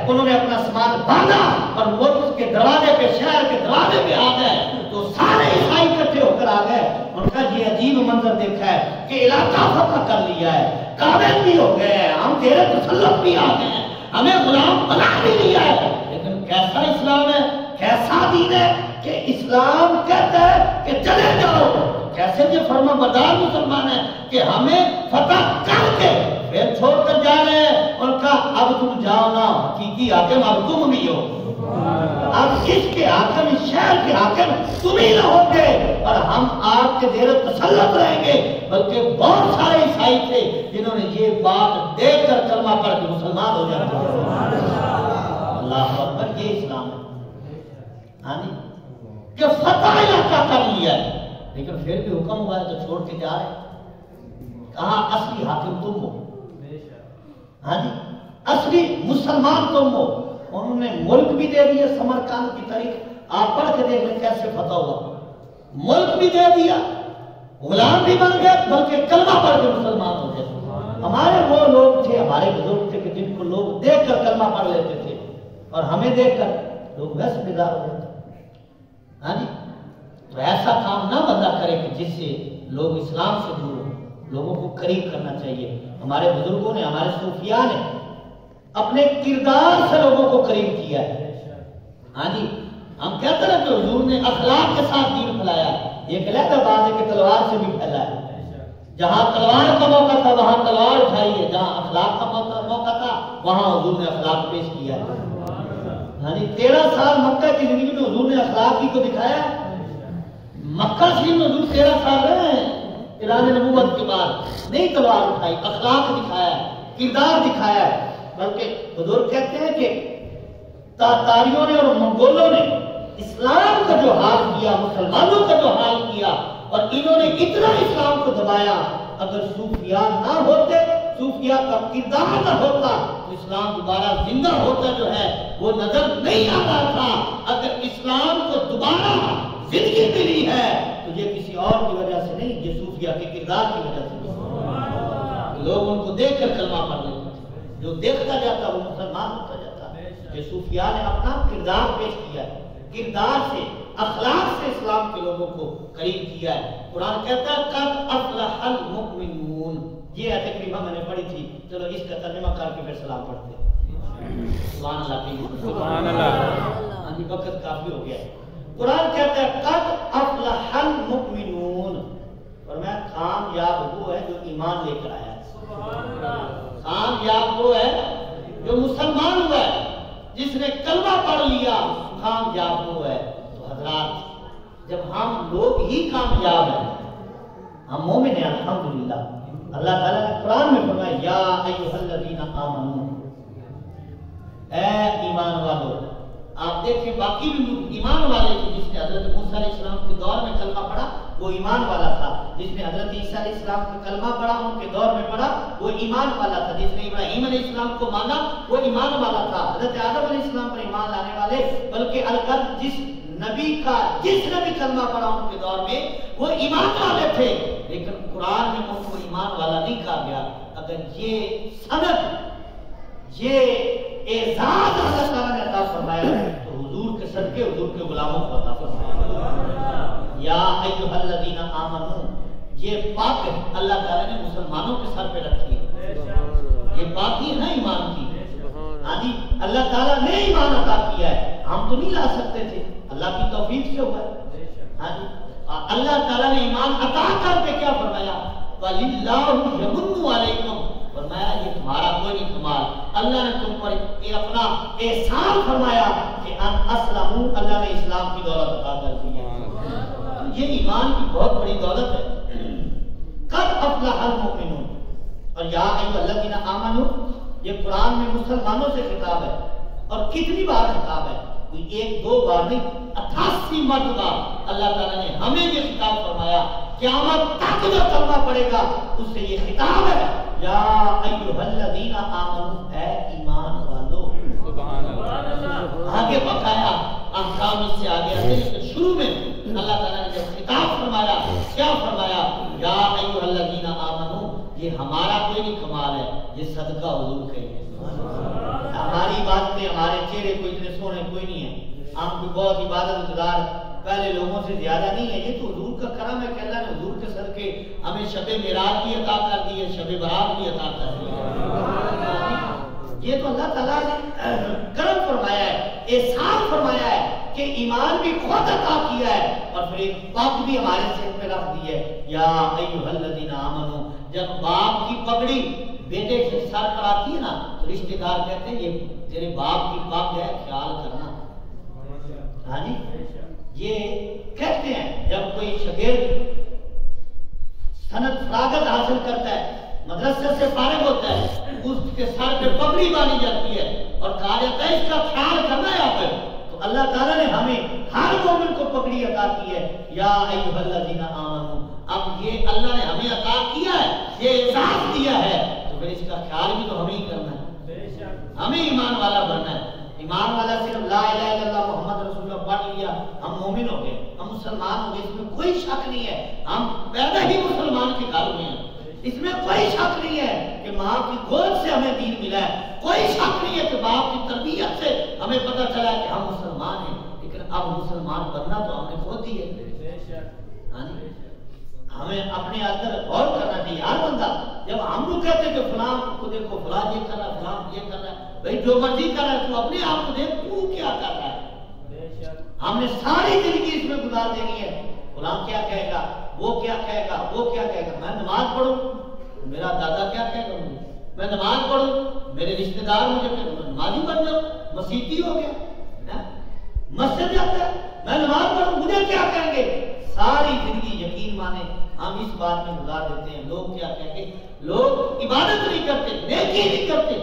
انہوں نے اپنا سامان باندھا اور ملک کے دروازے پہ، شہر کے دروازے پہ آ گئے، تو سارے عیسائی اکٹھے ہو کر آ گئے۔ ان کا یہ عجیب منظر دیکھا ہے کہ علاقہ فتح کر لیا ہے، کعبے بھی ہو گئے ہیں، ہم زیر تسلط بھی آ گئے ہیں، ہمیں غلام بنا بھی لیا ہے۔ لیکن کیسا اسلام ہے، کیسا دین ہے کہ اسلام کہتا ہے کہ چلے جاؤ، کیسے یہ فرما بردار مسلمان ہے کہ ہمیں فتح کر کے پھر چھوڑ کر جا رہے ہیں۔ ان کا اب تم جاؤ نا، حقیقی حاکم اب تم بھی ہو، اب اس کے حاکم، اس شہر کے حاکم تم ہی نہ ہوں گے اور ہم آپ کے زیر تسلط رہیں گے۔ بلکہ بہت سارے عیسائی تھے جنہوں نے یہ بات دیکھ کر کلمہ پڑھ کے مسلمان ہو جاتے ہیں۔ اللہ اکبر، یہ اسلام ہے۔ ہاں جی، کہ فتح علاقہ کر لیا ہے، لیکن پھر بھی حکم ہوا ہے تو چھوڑ کے جا رہے۔ کہاں اصلی حاکم تم ہو، ہاں جی، اصلی مسلمان تم ہو۔ انہوں نے ملک بھی دے دیا سمرقند کی تاریخ آپ پڑھ کے دیکھ لیں کیسے فتح ہوا، ملک بھی دے دیا، غلام بھی بن گئے، بلکہ کلمہ پڑھ کے مسلمان ہو گئے۔ ہمارے وہ لوگ تھے، ہمارے بزرگ تھے کہ جن کو لوگ دیکھ کر کلمہ پڑھ لیتے تھے اور ہمیں دیکھ کر لوگ ویسے بیدار ہو جاتے۔ ہاں جی، تو ایسا کام نہ بندہ کرے کہ جس سے لوگ اسلام سے دور ہوں، لوگوں کو قریب کرنا چاہیے۔ ہمارے بزرگوں نے، ہمارے صوفیاء نے اپنے کردار سے لوگوں کو قریب کیا ہے. ہاں جی ہم کہتے ہیں کہ حضور نے اخلاق کے ساتھ دین پھیلایا. یہ علیحدہ بات ہے کہ تلوار سے بھی پھیلا ہے. جہاں تلوار کا موقع تھا وہاں تلوار اٹھائی ہے, جہاں اخلاق کا موقع تھا وہاں حضور نے اخلاق پیش کیا ہے. ہاں جی 13 سال مکہ کی زندگی میں حضور نے اخلاق ہی کو دکھایا. مکہ شریف میں حضور 13 سال رہے ہیں اعلان نبوت کے بعد, نہیں تلوار اٹھائی, اخلاق دکھایا ہے, کردار دکھایا ہے. بلکہ حضور کہتے ہیں کہ تاتاریوں نے اور منگولوں نے اسلام کا جو حال کیا, مسلمانوں کا جو حال کیا, اور انہوں نے اتنا اسلام کو دبایا, اگر صوفیاء نہ ہوتے, صوفیاء کا کردار نہ ہوتا تو اسلام دوبارہ زندہ ہوتا جو ہے وہ نظر نہیں آتا تھا. اگر اسلام کو دوبارہ زندگی ملی ہے تو یہ کسی اور کی وجہ سے نہیں, یہ صوفیاء کے کردار کی وجہ سے. لوگ ان کو دیکھ کر کلمہ پڑھ لیتے, جو دیکھتا جاتا وہ مسلمان ہوتا جاتا. یہ صوفیاء نے اپنا کردار پیش کیا ہے, کردار سے, اخلاق سے اسلام کے لوگوں کو قریب کیا ہے. قرآن کہتا ہے قد افلح المؤمنون. یہ آیت کریمہ میں نے پڑھی تھی, چلو اس کا ترجمہ کر کے پھر سلام پڑھتے ہیں. سبحان اللہ, سبحان اللہ. وقت کافی ہو گیا. قرآن کہتا ہے قد افلح المؤمنون, اور میں کامیاب وہ ہے جو ایمان لے کر آیا. کامیاب وہ ہے جو مسلمان ہوا ہے, جس نے کلمہ پڑھ لیا, کامیاب وہ ہے. تو حضرات جب ہم لوگ ہی کامیاب ہیں, ہم مومن ہیں الحمدللہ. اللہ تعالیٰ نے قرآن میں فرمایا یا ایھا الذین آمنو, اے ایمان والو. آپ دیکھیں باقی بھی ایمان والے تھے, جس نے حضرت موسیٰ علیہ السلام کے دور میں کلمہ پڑھا وہ ایمان والا تھا, جس نے حضرت عیسیٰ علیہ السلام کا کلمہ پڑھا ان کے دور میں پڑھا وہ ایمان والا تھا, جس نے ابراہیم علیہ السلام کو مانا وہ ایمان والا تھا, حضرت آدم علیہ السلام پر ایمان لانے والے. بلکہ الغرض جس نبی نے کلمہ پڑھا ان کے دور میں وہ ایمان والے تھے, لیکن قرآن میں ان کو ایمان والا نہیں کہا گیا. اگر یہ سند, یہ اعزاز اللہ تعالیٰ نے عطا فرمایا تو حضور کے صدقے حضور کے غلاموں کو عطا فرمایا. یا ایھا الذین آمنو, یہ پاک اللہ تعالیٰ نے مسلمانوں کے سر پہ رکھی ہے. یہ پاکی ہے نا ایمان کی. ہاں جی اللہ تعالیٰ نے ایمان عطا کیا ہے, ہم تو نہیں لا سکتے تھے, اللہ کی توفیق سے ہوا ہے. ہاں جی اللہ تعالیٰ نے ایمان عطا کر کے کیا فرمایا, وَلِلَّهُ يَمُنُّ عَلَيْكُمْ, فرمایا یہ تمہارا کوئی نہیں کمال, اللہ نے تم پر اپنا احسان فرمایا کہ ان اسلموا, اللہ نے اسلام کی دولت عطا کر دی ہے. یہ ایمان کی بہت بڑی دولت ہے. قد افلح المؤمنون, اور یا ایھا الذین آمنو یہ قرآن میں مسلمانوں سے خطاب ہے, اور کتنی بار خطاب ہے, کوئی ایک دو بار نہیں, 88 مرتبہ اللہ تعالیٰ نے ہمیں یہ خطاب فرمایا. قیامت تک جو کلمہ پڑے گا اس سے یہ خطاب ہے یا ایھا الذین آمنو, اے ایمان والو. سبحان اللہ. آگے بتایا احکام اس سے آگے آتے ہیں. شروع میں اللہ تعالیٰ نے جب خطاب فرمایا کیا فرمایا, یا ایھا الذین آمنو, یہ ہمارا کوئی نہیں کمال ہے, یہ صدقہ حضور کا ہے. ہماری عبادتیں, ہمارے چہرے کوئی اتنے سونے کوئی نہیں ہے, ہم کوئی بہت عبادت گزار پہلے لوگوں سے زیادہ نہیں ہے. یہ تو حضور کا کرم ہے کہ اللہ نے حضور کے صدقے ہمیں شب معراج بھی عطا کر دی ہے, شب برات بھی عطا کر دی ہے. یہ تو اللہ تعالیٰ نے کرم فرمایا ہے, احسان فرمایا ہے کہ ایمان بھی خود عطا کیا ہے, اور پھر ایک پگ بھی ہمارے سر پہ رکھ دی ہے. یا ایھا الذین آمنو, جب باپ کی پگڑی بیٹے کے سر پر آتی ہے نا تو رشتہ دار کہتے ہیں یہ تیرے باپ کی پگ ہے, خیال کرنا. ہاں جی یہ کہتے ہیں جب کوئی شاگرد سند فراغت حاصل کرتا ہے, مدرسے سے فارغ ہوتا ہے, اس کے سر پہ پگڑی باندھی جاتی ہے اور کہا جاتا ہے اس کا خیال کرنا ہے آپ. تو اللہ تعالیٰ نے ہمیں ہر مومن کو پگڑی عطا کی ہے, یا ایھا الذین آمنو. اب یہ اللہ نے ہمیں عطا کیا ہے, یہ اعزاز دیا ہے, تو پھر اس کا خیال بھی تو ہمیں ہی کرنا ہے, ہمیں ایمان والا بننا ہے. ایمان والا صرف لا الہ الا اللہ محمد رسول اللہ پڑھ لیا ہم مومن ہو گئے, ہم مسلمان ہو گئے, اس میں کوئی شک نہیں ہے. ہم پیدا ہی مسلمان کے گھر ہوئے ہیں, اس میں کوئی شک نہیں ہے کہ ماں کی گود سے ہمیں دین ملا ہے, کوئی شک نہیں ہے کہ باپ کی تربیت سے ہمیں پتہ چلا کہ ہم مسلمان ہیں. لیکن اب مسلمان بننا تو ہم نے کھو دی ہے. ہمیں اپنے اندر غور کرنا چاہیے. ہر بندہ جب ہم لوگ کہتے ہیں کہ فلاں کو دیکھو, فلاں یہ کر رہا ہے, فلاں یہ کر رہا ہے, بھائی جو مرضی کر رہا ہے تو اپنے آپ کو دیکھ تو کیا کر رہا ہے. ہم نے ساری زندگی اس میں گزار دینی ہے. غلام کیا کہے گا, وہ کیا کہے گا, وہ کیا کہے گا. میں نماز پڑھوں, میرا دادا کیا کہے گا, میں نماز پڑھوں, میرے رشتہ دار مجھے کہے گا نمازی بن جاؤ, مسیحی ہو گیا. مسجد جاتا ہے, میں نماز پڑھوں, مجھے کیا کہیں گے. ساری زندگی یقین مانے ہم اس بات میں گزار دیتے ہیں. لوگ کیا کہیں گے, لوگ عبادت نہیں کرتے, نیکی نہیں کرتے,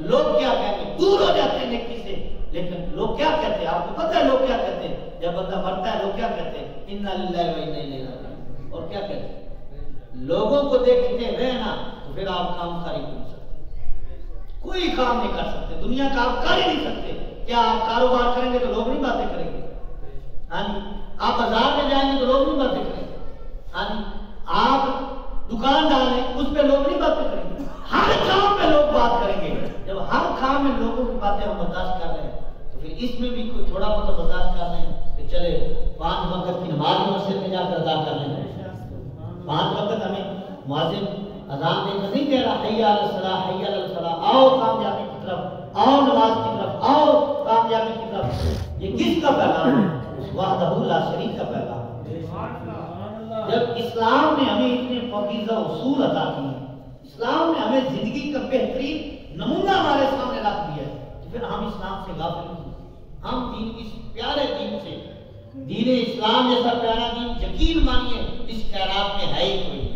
لوگ کیا کہیں گے, دور ہو جاتے ہیں نیکی سے. لیکن لوگ کیا کہتے ہیں, آپ کو پتہ ہے لوگ کیا کہتے ہیں, جب بندہ مرتا ہے لوگ کیا کہتے ہیں, انا للہ و انا الیہ راجعون. اور کیا کہتے ہیں, لوگوں کو دیکھتے رہنا تو پھر آپ کام کر ہی نہیں سکتے, کوئی کام نہیں کر سکتے, دنیا کا آپ کر ہی نہیں سکتے. کیا آپ کاروبار کریں گے تو لوگ نہیں باتیں کریں گے. ہاں جی, آپ بازار میں جائیں گے تو لوگ نہیں باتیں کریں گے. ہاں جی, آپ دکان ڈالیں اس پہ لوگ نہیں باتیں کریں گے. ہر کام پہ لوگ بات کریں گے. جب ہر کام میں لوگوں کی باتیں ہم برداشت کر رہے ہیں تو پھر اس میں بھی کوئی تھوڑا بہت برداشت کر رہے ہیں کہ چلے 5 وقت کی نماز مسجد میں جا کر ادا کر لیں. 5 وقت ہمیں مؤذن اذان دے کر نہیں کہہ رہا حی علی الصلاۃ حی علی الفلاح, آؤ کامیابی کی طرف, آؤ نماز کی طرف, آؤ کامیابی کی طرف. یہ کس کا پیغام ہے, وحدہ لا شریک کا پیغام. جب اسلام نے ہمیں اتنے پاکیزہ اصول عطا کیے, اسلام نے ہمیں زندگی کا بہترین نمونہ ہمارے سامنے رکھ دیا ہے, تو پھر ہم اسلام سے غافل نہیں. ہم دین, اس پیارے دین سے, دین اسلام جیسا پیارا دین یقین مانیے اس کائنات میں ہے ہی کوئی.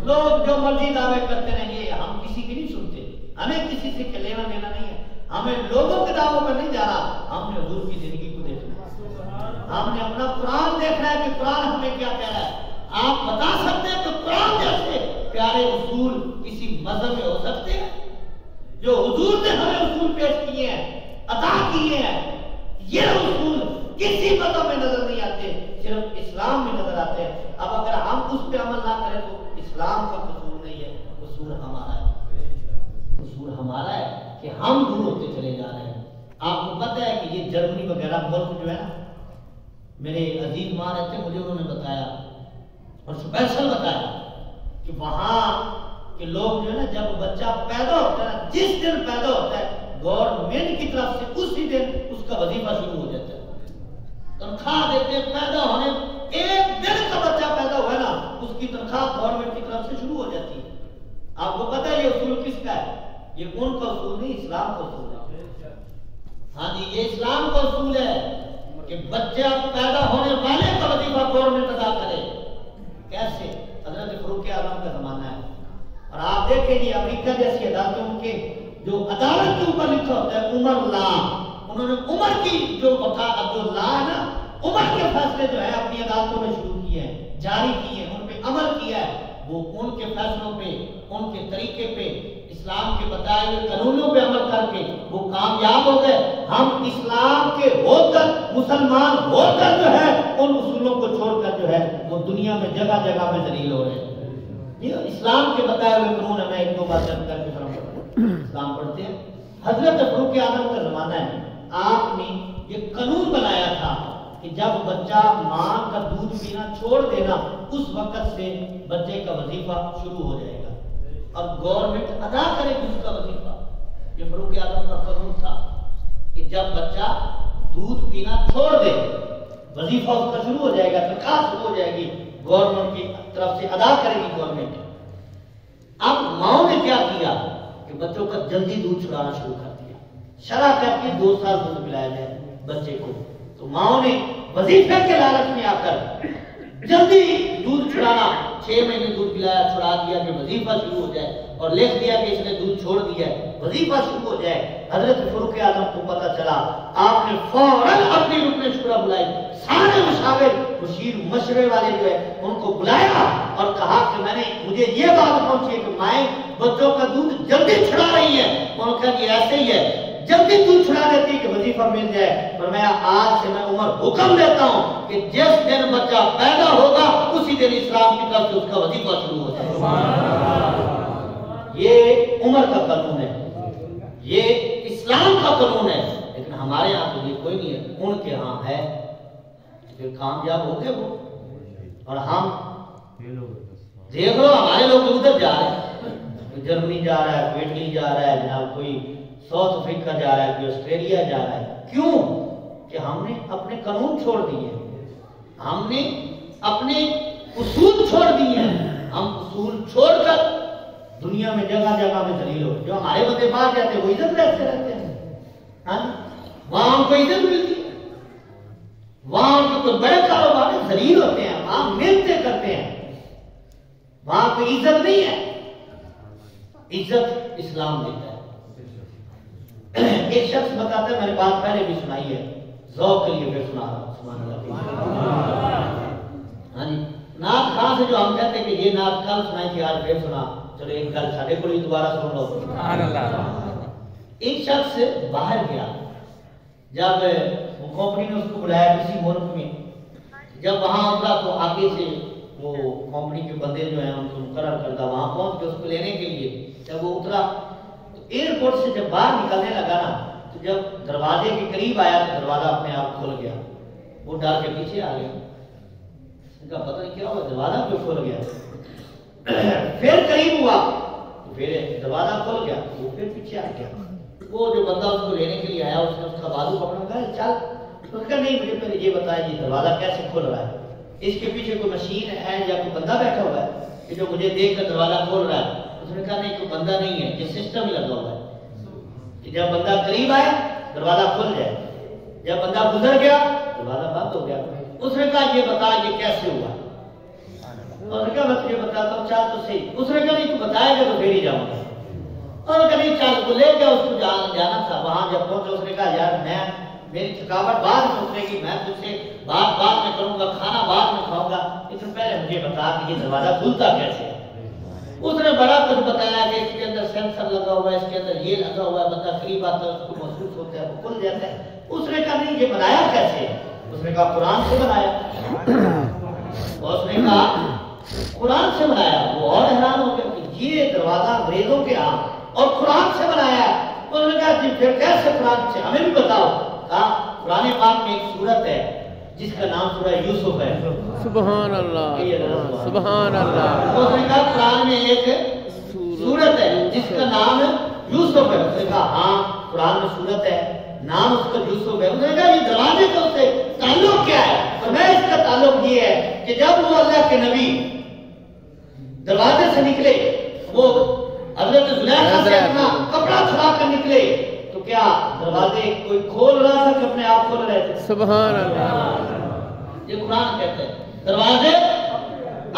لوگ جو مرضی دعوے کرتے رہیں, ہم کسی کی نہیں سنتے, ہمیں کسی سے لینا دینا نہیں ہے. ہمیں لوگوں کے دعووں پر نہیں جانا, ہم نے حضور کی زندگی کو دیکھنا ہے. ہم نے اپنا قرآن دیکھنا ہے کہ قرآن ہمیں کیا کہہ رہا ہے. آپ بتا سکتے ہیں کہ قرآن جیسے پیارے اصول کسی مذہب میں ہو سکتے ہیں. جو حضور نے ہمیں اصول پیش کیے ہیں, عطا کیے ہیں, یہ اصول کسی مذہب میں نظر نہیں آتے, صرف اسلام میں نظر آتے ہیں. اب اگر ہم اس پہ عمل نہ کریں تو اسلام کا قصور نہیں ہے, قصور ہمارا ہے. قصور ہمارا ہے کہ ہم دور ہوتے چلے جا رہے ہیں. آپ کو پتہ ہے کہ یہ جرمنی وغیرہ ملک جو ہے نا, میرے عزیز ماں رہتے, مجھے انہوں نے بتایا اور اسپیشل بتایا کہ وہاں کے لوگ جو ہے نا, جب بچہ پیدا ہوتا ہے نا, جس دن پیدا ہوتا ہے گورنمنٹ کی طرف سے اسی دن اس کا وظیفہ شروع ہو جاتا ہے. تنخواہ دیتے ہیں پیدا ہونے, ایک دن کا بچہ پیدا ہوا ہے نا, اس کی تنخواہ گورنمنٹ کی طرف سے شروع ہو جاتی ہے. آپ کو پتہ ہے یہ اصول کس کا ہے, یہ ان کا اصول نہیں, اسلام کا اصول ہے. ہاں جی, یہ اسلام کا اصول ہے کہ بچہ پیدا ہونے والے کا وظیفہ گورنمنٹ ادا کرے. کیسے؟ حضرت فاروق اعظم کا زمانہ ہے, اور آپ دیکھیں گے امریکہ جیسی عدالتوں کے جو عدالت کے اوپر لکھا ہوتا ہے عمر لا, انہوں نے عمر کی جو لا ہے نا, عمر کے فیصلے جو ہے اپنی عدالتوں میں شروع کیے ہیں, جاری کیے ہیں, ان پہ عمل کیا ہے. وہ ان کے فیصلوں پہ, ان کے طریقے پہ, اسلام کے بتائے ہوئے قانونوں پہ عمل کر کے وہ کامیاب ہو گئے. ہم اسلام کے ہو کر, مسلمان ہو کر جو ہے ان اصولوں کو چھوڑ کر جو ہے وہ دنیا میں جگہ جگہ پہ ذلیل ہو رہے ہیں. یہ اسلام کے بتائے ہوئے قانون ہمیں ایک دو بار جب کر کے اسلام پڑھتے ہیں. حضرت فاروق اعظم کا زمانہ ہے, آپ نے یہ قانون بنایا تھا کہ جب بچہ ماں کا دودھ پینا چھوڑ دینا, اس وقت سے بچے کا وظیفہ شروع ہو جائے گا اور گورنمنٹ ادا کرے گی اس کا وظیفہ. یہ فاروق اعظم کا قانون تھا کہ جب بچہ دودھ پینا چھوڑ دے, وظیفہ اس کا شروع ہو جائے گا, تنخواہ شروع ہو جائے گی, گورنمنٹ کی طرف سے ادا کرے گی گورنمنٹ. اب ماؤں نے کیا کیا کہ بچوں کا جلدی دودھ چھڑانا شروع کر دیا. شرح کر کے 2 سال دودھ پلایا جائے بچے کو. تو ماؤں نے وظیفے کے لالچ میں آ کر جلدی دودھ چھڑانا, 6 مہینے دودھ پلایا, چھڑا دیا کہ وظیفہ شروع ہو جائے, اور لکھ دیا کہ اس نے دودھ چھوڑ دیا ہے, وظیفہ شروع ہو جائے. حضرت فاروق اعظم کو پتہ چلا, آپ نے فوراً اپنی رکن شورا بلائی, سارے مشاور, مشیر, مشورے والے جو ہے ان کو بلایا اور کہا کہ مجھے یہ بات پہنچی ہے کہ مائیں بچوں کا دودھ جلدی چھڑا رہی ہے. انہوں نے کہا یہ ایسے ہی ہے, جلدی دودھ چھڑا دیتی کہ وظیفہ مل جائے. فرمایا آج سے میں عمر حکم دیتا ہوں کہ جس دن بچہ پیدا ہوگا اسی دن اسلام کی طرف سے اس کا وظیفہ شروع ہو جائے. یہ عمر کا قانون ہے, یہ اسلام کا قانون ہے. لیکن ہمارے ہاں تو یہ کوئی نہیں ہے, ان کے ہاں ہے. پھر کامیاب ہو گئے وہ, اور ہم دیکھ لو ہمارے لوگ ادھر جا رہے ہیں, جرمنی جا رہا ہے, اٹلی جا رہا ہے, جناب کوئی ساؤتھ افریقہ جا رہا ہے، کوئی آسٹریلیا جا رہا ہے. کیوں؟ کہ ہم نے اپنے قانون چھوڑ دیے، ہم نے اپنے اصول چھوڑ دیے ہیں. ہم اصول چھوڑ کر دنیا میں جگہ جگہ میں ذلیل ہو. جو ہمارے بندے باہر جاتے ہیں وہ عزت رہتے ہیں. ہاں وہاں ہم کو عزت ملتی ہے، وہاں کے کوئی بڑے کاروبار ذلیل ہوتے ہیں، وہاں محنتیں کرتے ہیں، وہاں کوئی عزت نہیں ہے. عزت اسلام دیتا ہے. ایک شخص بتاتا ہے، میں نے بات پہلے بھی سنائی ہے، ذوق کے لیے پھر سنا رہا ہوں. سبحان اللہ. ہاں جی، نعت خان سے جو ہم کہتے ہیں کہ یہ نعت کل سنائی تھی آج پھر سنا، چلو ایک گل ساڈے کو ہی دوبارہ سن لو. سبحان اللہ. ایک شخص باہر گیا، جب وہ کمپنی نے اس کو بلایا کسی ملک میں، جب وہاں اترا تو آگے سے وہ کمپنی کے بندے جو ہیں ان کو مقرر کردہ وہاں پہنچ کے اس کو لینے کے لیے جب وہ اترا تو ایئرپورٹ سے جب باہر نکلنے لگا نا، تو جب دروازے کے قریب آیا تو دروازہ اپنے آپ کھل گیا. وہ ڈر کے پیچھے آ گیا، ان کا پتہ نہیں کیا ہوا، دروازہ کیوں کھل گیا. پھر قریب ہوا تو پھر دروازہ کھل گیا، وہ پھر پیچھے آ گیا. وہ جو بندہ اس کو لینے کے لیے آیا اس نے اس کا بازو پکڑا، کہا چل. تو کہا نہیں، مجھے پہلے یہ بتایا یہ دروازہ کیسے کھل رہا ہے، اس کے پیچھے کوئی مشین ہے یا کوئی بندہ بیٹھا ہوا ہے کہ جو مجھے دیکھ کر دروازہ کھول رہا ہے. اس نے کہا نہیں، کوئی بندہ نہیں ہے، یہ سسٹم ہی لگا ہوا ہے کہ جب بندہ قریب آئے دروازہ کھل جائے، جب بندہ گزر گیا دروازہ بند ہو گیا. اس نے کہا یہ بتا یہ کیسے ہوا. اور نے کہا میں تجھے بتاتا ہوں، چل تو صحیح. اس نے کہا نہیں، تو بتائے گا تو پھر ہی جاؤں گا. اور کہ نہیں چل کو لے گیا، اس کو جانا تھا. وہاں جب پہنچا اس نے کہا یار میری تھکاوٹ بعد میں اترے گی، میں تجھ سے بات میں کروں گا، کھانا بعد میں کھاؤں گا، لیکن پہلے مجھے بتا کہ یہ دروازہ کھلتا کیسے ہے. اس نے بڑا کچھ بتایا کہ اس کے اندر سینسر لگا ہوا ہے، اس کے اندر یہ لگا ہوا ہے، بندہ قریب آتا ہے اس کو محسوس ہوتا ہے، وہ کھل جاتا ہے. اس نے کہا نہیں، یہ بنایا کیسے ہے؟ اس نے کہا قرآن سے بنایا. اور اس نے کہا قرآن سے بنایا. وہ اور حیران ہو گیا کہ یہ دروازہ انگریزوں کے ہاں اور قرآن سے بنایا ہے. انہوں نے کہا جی پھر کیسے قرآن سے، ہمیں بھی بتاؤ. کہا قرآن پاک میں ایک سورت ہے جس کا نام سورہ یوسف ہے. سبحان اللہ سبحان اللہ. اس نے کہا قرآن میں ایک سورت ہے جس کا نام یوسف ہے. اس نے کہا ہاں قرآن میں سورت ہے، نام اس کا یوسف ہے. اس نے کہا یہ دروازے کا اس سے تعلق کیا ہے؟ اور میں اس کا تعلق یہ ہے کہ جب وہ اللہ کے نبی دروازے سے نکلے، وہ حضرت زلیخا سے اپنا کپڑا چھڑا کر نکلے تو کیا دروازے کوئی کھول رہا تھا کہ اپنے آپ کھول رہے تھے؟ سبحان اللہ. یہ قرآن کہتے ہیں دروازے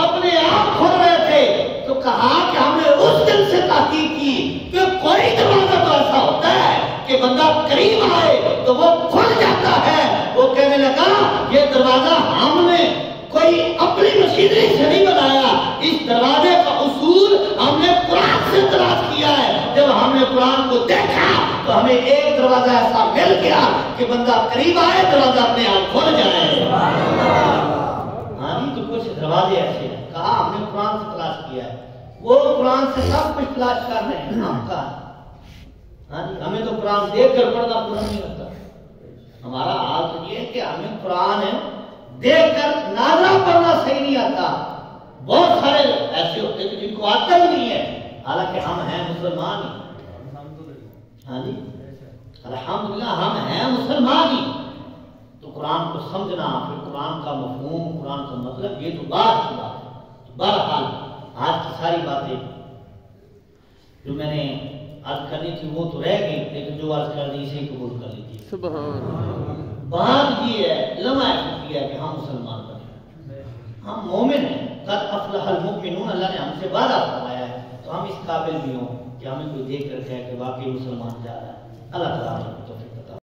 اپنے آپ کھول رہے تھے. تو کہا کہ ہم نے اس دن سے تحقیق کی کہ کوئی دروازہ تو ایسا ہوتا ہے کہ بندہ قریب آئے تو وہ کھل جاتا ہے. وہ کہنے لگا یہ دروازہ ہم نے کوئی اپنی مشینری سے نہیں بنایا، اس دروازے کا اصول ہم نے قرآن سے تلاش کیا ہے. جب ہم نے قرآن کو دیکھا تو ہمیں ایک دروازہ ایسا مل گیا کہ بندہ قریب آئے دروازہ اپنے آپ کھل جائے. ہاں جی، تو کچھ دروازے ایسے ہیں. کہا ہم نے قرآن سے تلاش کیا ہے. وہ قرآن سے سب کچھ تلاش کر رہے ہیں. ہم کا ہاں جی، ہمیں تو قرآن دیکھ کر پڑھنا پورا نہیں لگتا. ہمارا حال تو یہ ہے کہ ہمیں قرآن دیکھ کر نازا پڑھنا صحیح نہیں آتا. بہت سارے ایسے ہوتے ہیں جن کو آتا ہی نہیں ہے، حالانکہ ہم ہیں مسلمان ہی. ہاں جی الحمدللہ ہم ہیں مسلمان ہی. تو قرآن کو سمجھنا، پھر قرآن کا مفہوم، قرآن کا مطلب، یہ تو بات کی بات ہے. بہرحال آج کی ساری باتیں جو میں نے عرض کرنی تھی وہ تو رہ گئی، لیکن جو عرض کر دی اسے قبول کر لیجیے. سبحان بات یہ ہے، لمحہ ہے کہ ہم مسلمان بنے، ہم مومن ہیں. قد افلح المؤمنون، اللہ نے ہم سے وعدہ فرمایا ہے. تو ہم اس قابل بھی ہوں کہ ہمیں کوئی دیکھ کر کہے کہ واقعی مسلمان جا رہا ہے. اللہ تعالیٰ